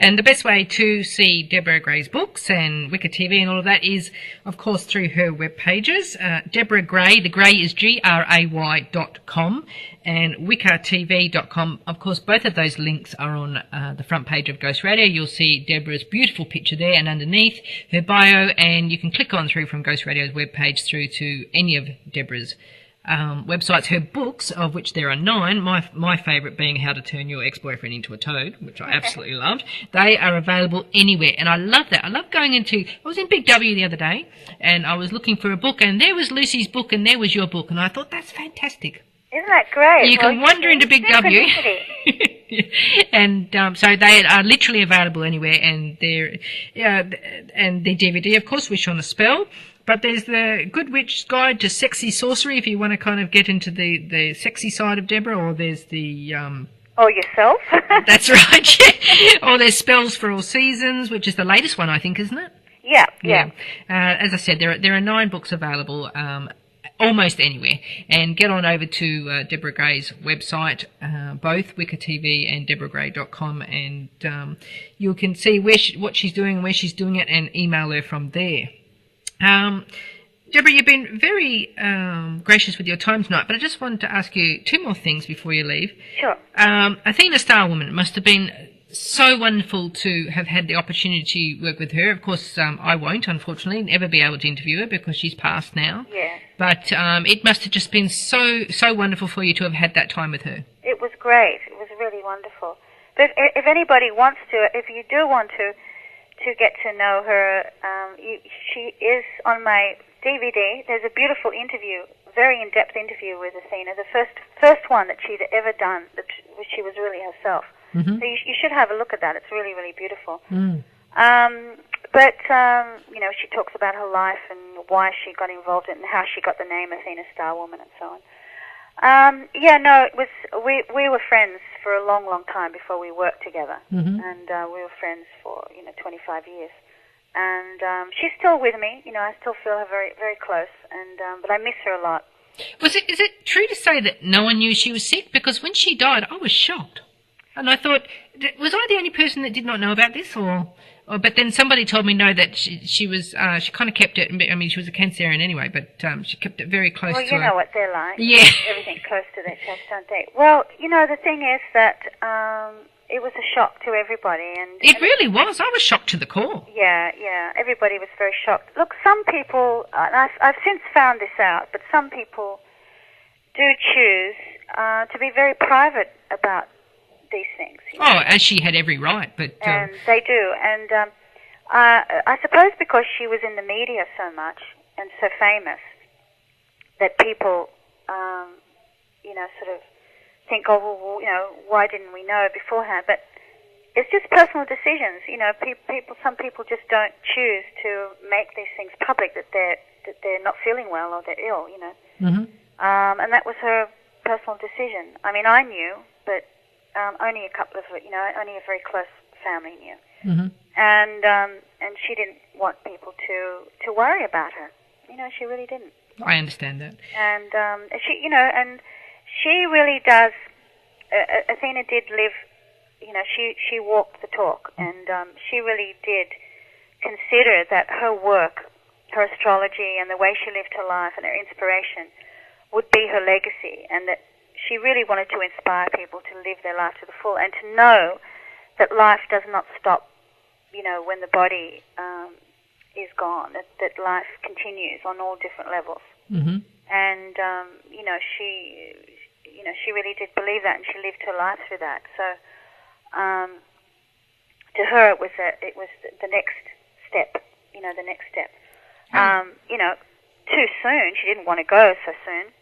And the best way to see Deborah Gray's books and Wicca TV and all of that is, of course, through her web pages. Deborah Gray, the Gray is GRAY.com, and wiccatv.com. Of course, both of those links are on the front page of Ghost Radio. You'll see Deborah's beautiful picture there, and underneath her bio, and you can click on through from Ghost Radio's web page through to any of Deborah's websites. Her books, of which there are 9, my favourite being How to Turn Your Ex-Boyfriend into a Toad, which I absolutely loved. They are available anywhere, and I love that. I love going I was in Big W the other day, and I was looking for a book, and there was Lucy's book, and there was your book, and I thought, that's fantastic. Isn't that great? You can wander into Big W. And so they are literally available anywhere, and and the DVD, of course, Wish on a Spell. But there's the Good Witch's Guide to Sexy Sorcery if you want to kind of get into the sexy side of Deborah, or there's the... Or yourself. That's right, yeah. Or there's Spells for All Seasons, which is the latest one, I think, isn't it? Yeah. As I said, there are 9 books available almost anywhere. And get on over to Deborah Gray's website, both Wicca TV and deborahgray.com, and you can see what she's doing and where she's doing it, and email her from there. Deborah, you've been very gracious with your time tonight, but I just wanted to ask you 2 more things before you leave. Sure. Athena Starwoman, it must have been so wonderful to have had the opportunity to work with her. Of course, I won't, unfortunately, ever be able to interview her because she's passed now. Yeah. But it must have just been so wonderful for you to have had that time with her. It was great. It was really wonderful. But if anybody wants to, if you do want to get to know her, she is on my DVD. There's a beautiful interview, very in-depth interview with Athena, the first one that she'd ever done, which she was really herself. Mm-hmm. So you should have a look at that. It's really, really beautiful. Mm. But she talks about her life and why she got involved in it and how she got the name Athena Starwoman and so on. It was, we were friends for a long, long time before we worked together. Mm-hmm. And we were friends for, 25 years. And she's still with me. I still feel her very, very close. And but I miss her a lot. Is it true to say that no one knew she was sick? Because when she died, I was shocked. And I thought, was I the only person that did not know about this? But then somebody told me no, that she was, she kind of kept it, I mean, she was a Cancerian anyway, but she kept it very close to her. Well, you know what they're like. Yeah. Everything close to their chest, don't they? Well, the thing is that it was a shock to everybody. It really was. I was shocked to the core. Yeah. Everybody was very shocked. Look, some people, and I've since found this out, but some people do choose to be very private about these things. Oh, as she had every right, but... And they do. And I suppose because she was in the media so much and so famous that people, sort of think, oh, well, why didn't we know beforehand? But it's just personal decisions. Some people just don't choose to make these things public that they're not feeling well or they're ill. Mm-hmm. And that was her personal decision. I mean, I knew, but only a couple of, only a very close family knew. Mm-hmm. And she didn't want people to worry about her. She really didn't. I understand that. And she really does. Athena did live. She walked the talk, and she really did consider that her work, her astrology, and the way she lived her life, and her inspiration would be her legacy, and that she really wanted to inspire people to live their life to the full, and to know that life does not stop, when the body is gone, that life continues on all different levels. Mm-hmm. And, she really did believe that, and she lived her life through that. So, to her, it was the next step, the next step. Too soon. She didn't want to go so soon.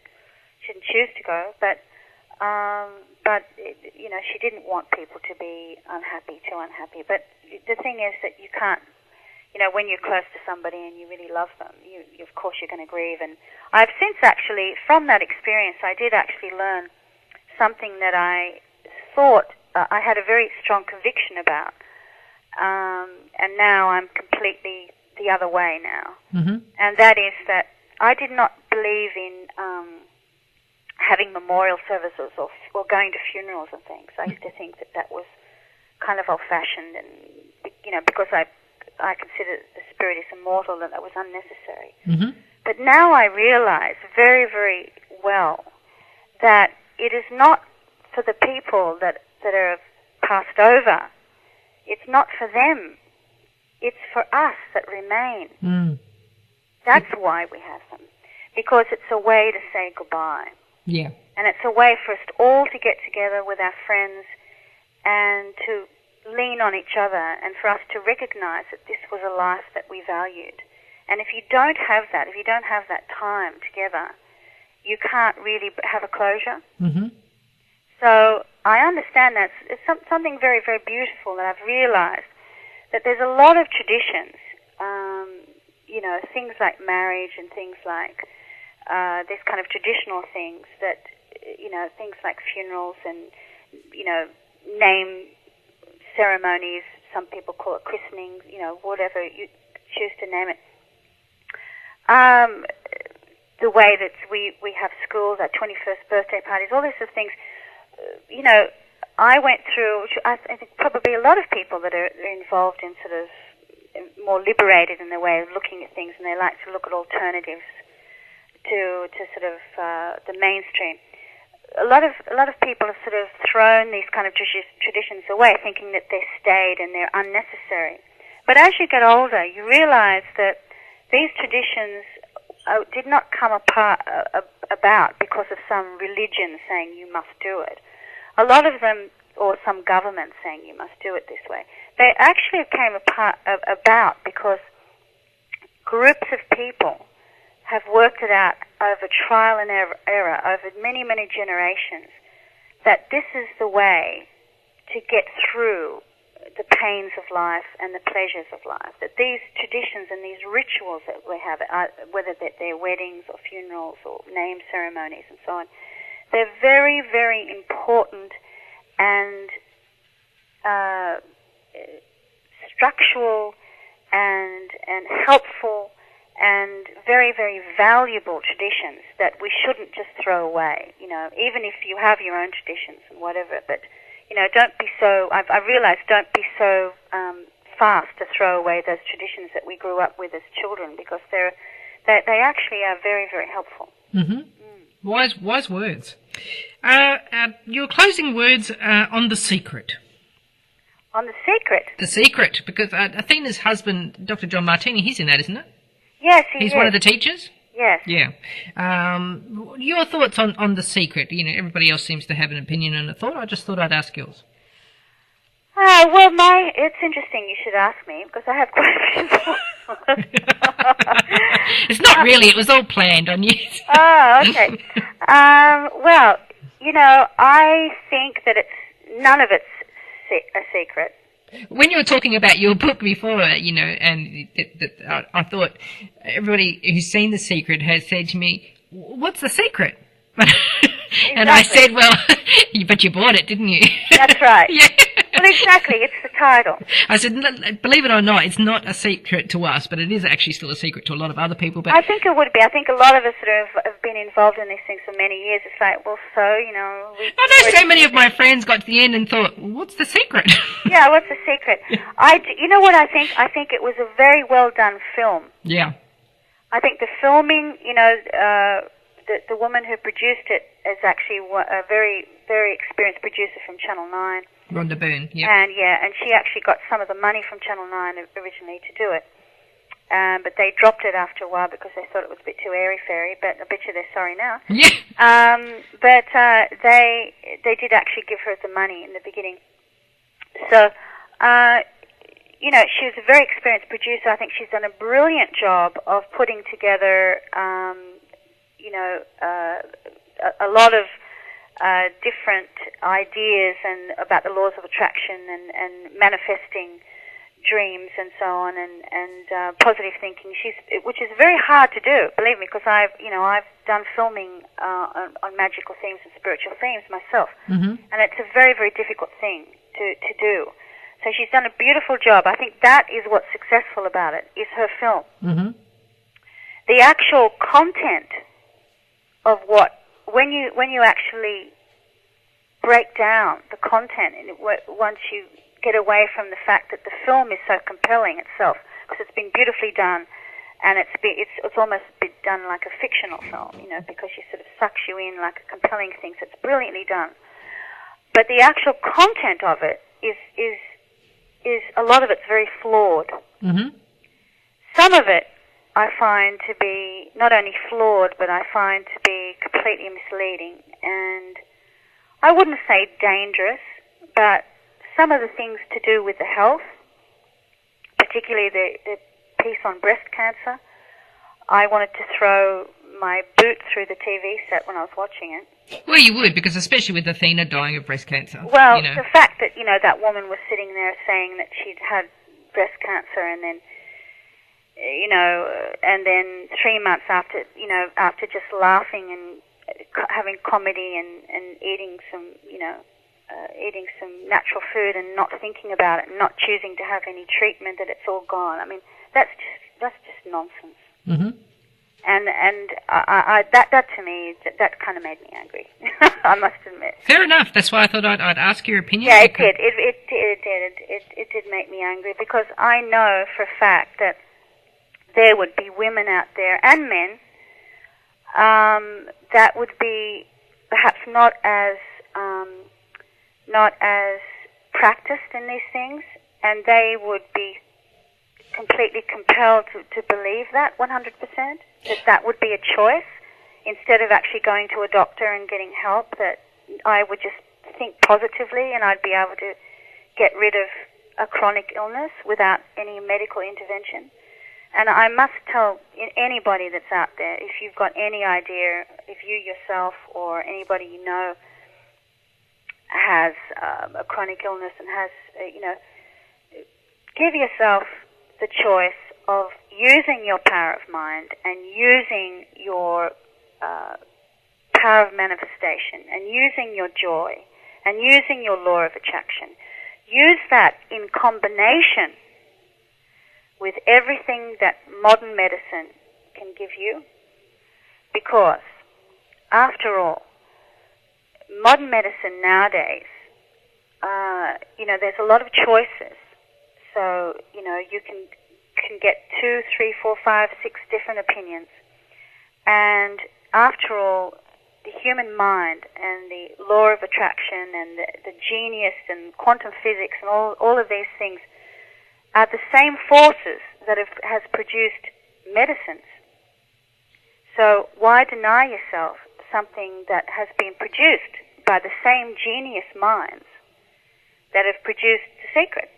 She didn't choose to go, but she didn't want people to be too unhappy. But the thing is that you can't, when you're close to somebody and you really love them, you of course you're going to grieve. And I've since actually, from that experience, I did actually learn something that I thought I had a very strong conviction about, and now I'm completely the other way now. Mm-hmm. And that is that I did not believe in having memorial services or going to funerals and things. I used to think that was kind of old-fashioned, and because I consider the spirit is immortal, that was unnecessary. Mm-hmm. But now I realize very, very well that it is not for the people that are passed over. It's not for them. It's for us that remain. Mm. That's why we have them. Because it's a way to say goodbye. Yeah. And it's a way for us all to get together with our friends and to lean on each other, and for us to recognize that this was a life that we valued. And if you don't have that, if you don't have that time together, you can't really have a closure. Mm-hmm. So I understand that. It's something very, very beautiful that I've realized, that there's a lot of traditions, things like marriage and things like this kind of traditional things that, things like funerals and, name ceremonies, some people call it christenings, whatever you choose to name it. The way that we have schools, our 21st birthday parties, all these sort of things, I went through, which I think probably a lot of people that are involved in sort of more liberated in their way of looking at things, and they like to look at alternatives to sort of the mainstream. A lot of people have sort of thrown these kind of traditions away, thinking that they're staid and they're unnecessary. But as you get older, you realize that these traditions did not come about because of some religion saying you must do it. A lot of them, or some government saying you must do it this way, they actually came about because groups of people have worked it out over trial and error, over many, many generations, that this is the way to get through the pains of life and the pleasures of life. That these traditions and these rituals that we have, whether they're weddings or funerals or name ceremonies and so on, they're very, very important and structural and helpful and very, very valuable traditions that we shouldn't just throw away, even if you have your own traditions and whatever. But, don't be so, I've realized, don't be so fast to throw away those traditions that we grew up with as children, because they actually are very, very helpful. Mm-hmm. Wise words. Your closing words on The Secret. On The Secret? The Secret, because Athena's husband, Dr. John Martini, he's in that, isn't it? Yes, he's one of the teachers? Yes. Yeah. Your thoughts on The Secret? Everybody else seems to have an opinion and a thought. I just thought I'd ask yours. Well, it's interesting you should ask me, because I have questions. It's not really, it was all planned on you. Oh, okay. Well, I think that none of it's a secret. When you were talking about your book before, and I thought everybody who's seen The Secret has said to me, what's the secret? And I said, well, but you bought it, didn't you? That's right. Yeah. Well, exactly. It's the title. I said, believe it or not, it's not a secret to us, but it is actually still a secret to a lot of other people. But I think it would be. I think a lot of us that have been involved in these things for many years, it's like, well, so, I know so many of my friends got to the end and thought, well, what's the secret? Yeah, what's the secret? You know what I think? I think it was a very well done film. Yeah. I think the filming, the woman who produced it is actually a very, very experienced producer from Channel 9. Rhonda Byrne, yeah. And she actually got some of the money from Channel 9 originally to do it. But they dropped it after a while because they thought it was a bit too airy-fairy, but I bet you they're sorry now. Yeah. But they did actually give her the money in the beginning. So, she was a very experienced producer. I think she's done a brilliant job of putting together, a lot of different ideas and about the laws of attraction and manifesting dreams and so on, and positive thinking. Which is very hard to do, believe me, because I've done filming on magical themes and spiritual themes myself, and it's a very, very difficult thing to do. So she's done a beautiful job. I think that is what's successful about it, is her film. Mm-hmm. The actual content of when you actually break down the content, and once you get away from the fact that the film is so compelling itself, because it's been beautifully done, and it's almost been done like a fictional film, because she sort of sucks you in like a compelling thing. So it's brilliantly done. But the actual content of it is a lot of it's very flawed. Mm-hmm. Some of it I find to be not only flawed, but I find to be completely misleading, and I wouldn't say dangerous, but some of the things to do with the health, particularly the piece on breast cancer, I wanted to throw my boot through the TV set when I was watching it. Well, you would, because especially with Athena dying of breast cancer. Well, the fact that, that woman was sitting there saying that she'd had breast cancer, and then, and then 3 months after just laughing and having comedy and eating some natural food and not thinking about it and not choosing to have any treatment, that it's all gone. I mean, that's just nonsense. Mm-hmm. And that to me, that kind of made me angry. I must admit. Fair enough. That's why I thought I'd ask your opinion. Yeah, it did. It did make me angry, because I know for a fact that there would be women out there and men that would be perhaps not as practiced in these things, and they would be completely compelled to believe that 100%, that would be a choice, instead of actually going to a doctor and getting help, that I would just think positively and I'd be able to get rid of a chronic illness without any medical intervention. And I must tell anybody that's out there, if you've got any idea, if you yourself or anybody you know has a chronic illness and has, give yourself the choice of using your power of mind and using your power of manifestation and using your joy and using your law of attraction. Use that in combination with everything that modern medicine can give you, because, after all, modern medicine nowadays, there's a lot of choices. So, you can get 2, 3, 4, 5, 6 different opinions. And after all, the human mind and the law of attraction and the genius and quantum physics and all of these things are the same forces that has produced medicines. So why deny yourself something that has been produced by the same genius minds that have produced the secret.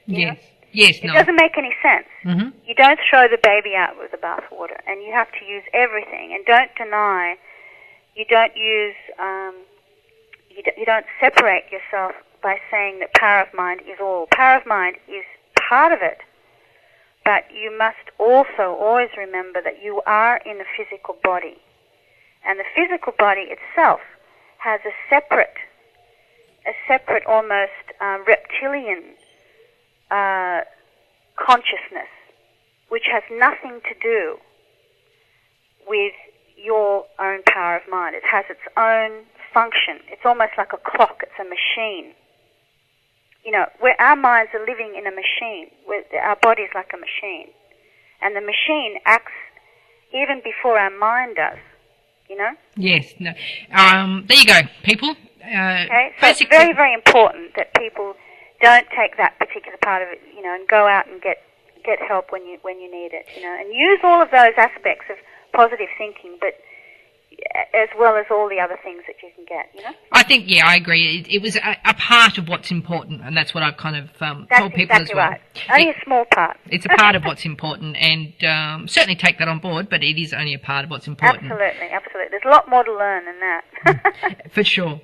You know? Yes, It doesn't make any sense. Mm-hmm. You don't throw the baby out with the bathwater, and you have to use everything. And don't deny. You don't use. You don't separate yourself by saying that power of mind is all. Power of mind is part of it, but you must also always remember that you are in a physical body, and the physical body itself has a separate almost reptilian consciousness, which has nothing to do with your own power of mind. It has its own function. It's almost like a clock. It's a machine. You know, where our minds are living in a machine, where our body is like a machine, and the machine acts even before our mind does. You know? Yes. No. There you go, people. Okay, so it's very, very important that people don't take that particular part of it, you know, and go out and get help when you need it, you know, and use all of those aspects of positive thinking, but as well as all the other things that you can get, you know. I think, I agree. It was a part of what's important, and that's what I've kind of told people exactly as well. Right. Only a small part. It's a part of what's important, and certainly take that on board, but it is only a part of what's important. Absolutely. There's a lot more to learn than that. For sure.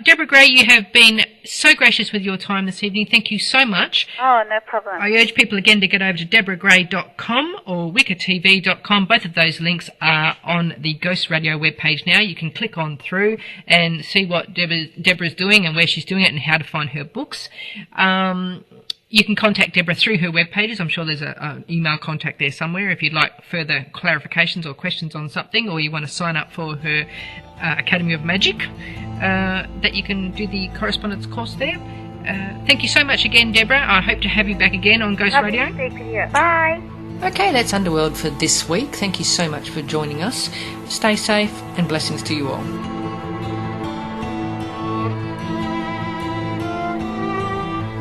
Deborah Gray, you have been so gracious with your time this evening. Thank you so much. Oh, no problem. I urge people again to get over to deborahgray.com or wickertv.com. Both of those links are on the Ghost Radio webpage now. You can click on through and see what Deborah's doing and where she's doing it and how to find her books. You can contact Deborah through her web pages. I'm sure there's an email contact there somewhere if you'd like further clarifications or questions on something, or you want to sign up for her Academy of Magic, that you can do the correspondence course there. Thank you so much again, Deborah. I hope to have you back again on Ghost Radio. Lovely to speak with you. Bye. Okay, that's Underworld for this week. Thank you so much for joining us. Stay safe and blessings to you all.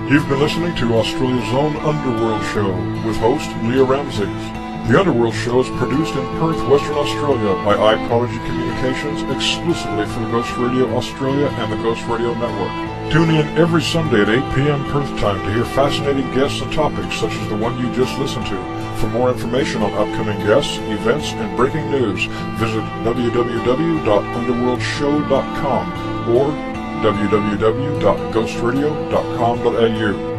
You've been listening to Australia's own Underworld Show with host Lia Ramses. The Underworld Show is produced in Perth, Western Australia by iProdigy Communications exclusively for the Ghost Radio Australia and the Ghost Radio Network. Tune in every Sunday at 8 p.m. Perth time to hear fascinating guests and topics such as the one you just listened to. For more information on upcoming guests, events, and breaking news, visit www.underworldshow.com or www.ghostradio.com.au.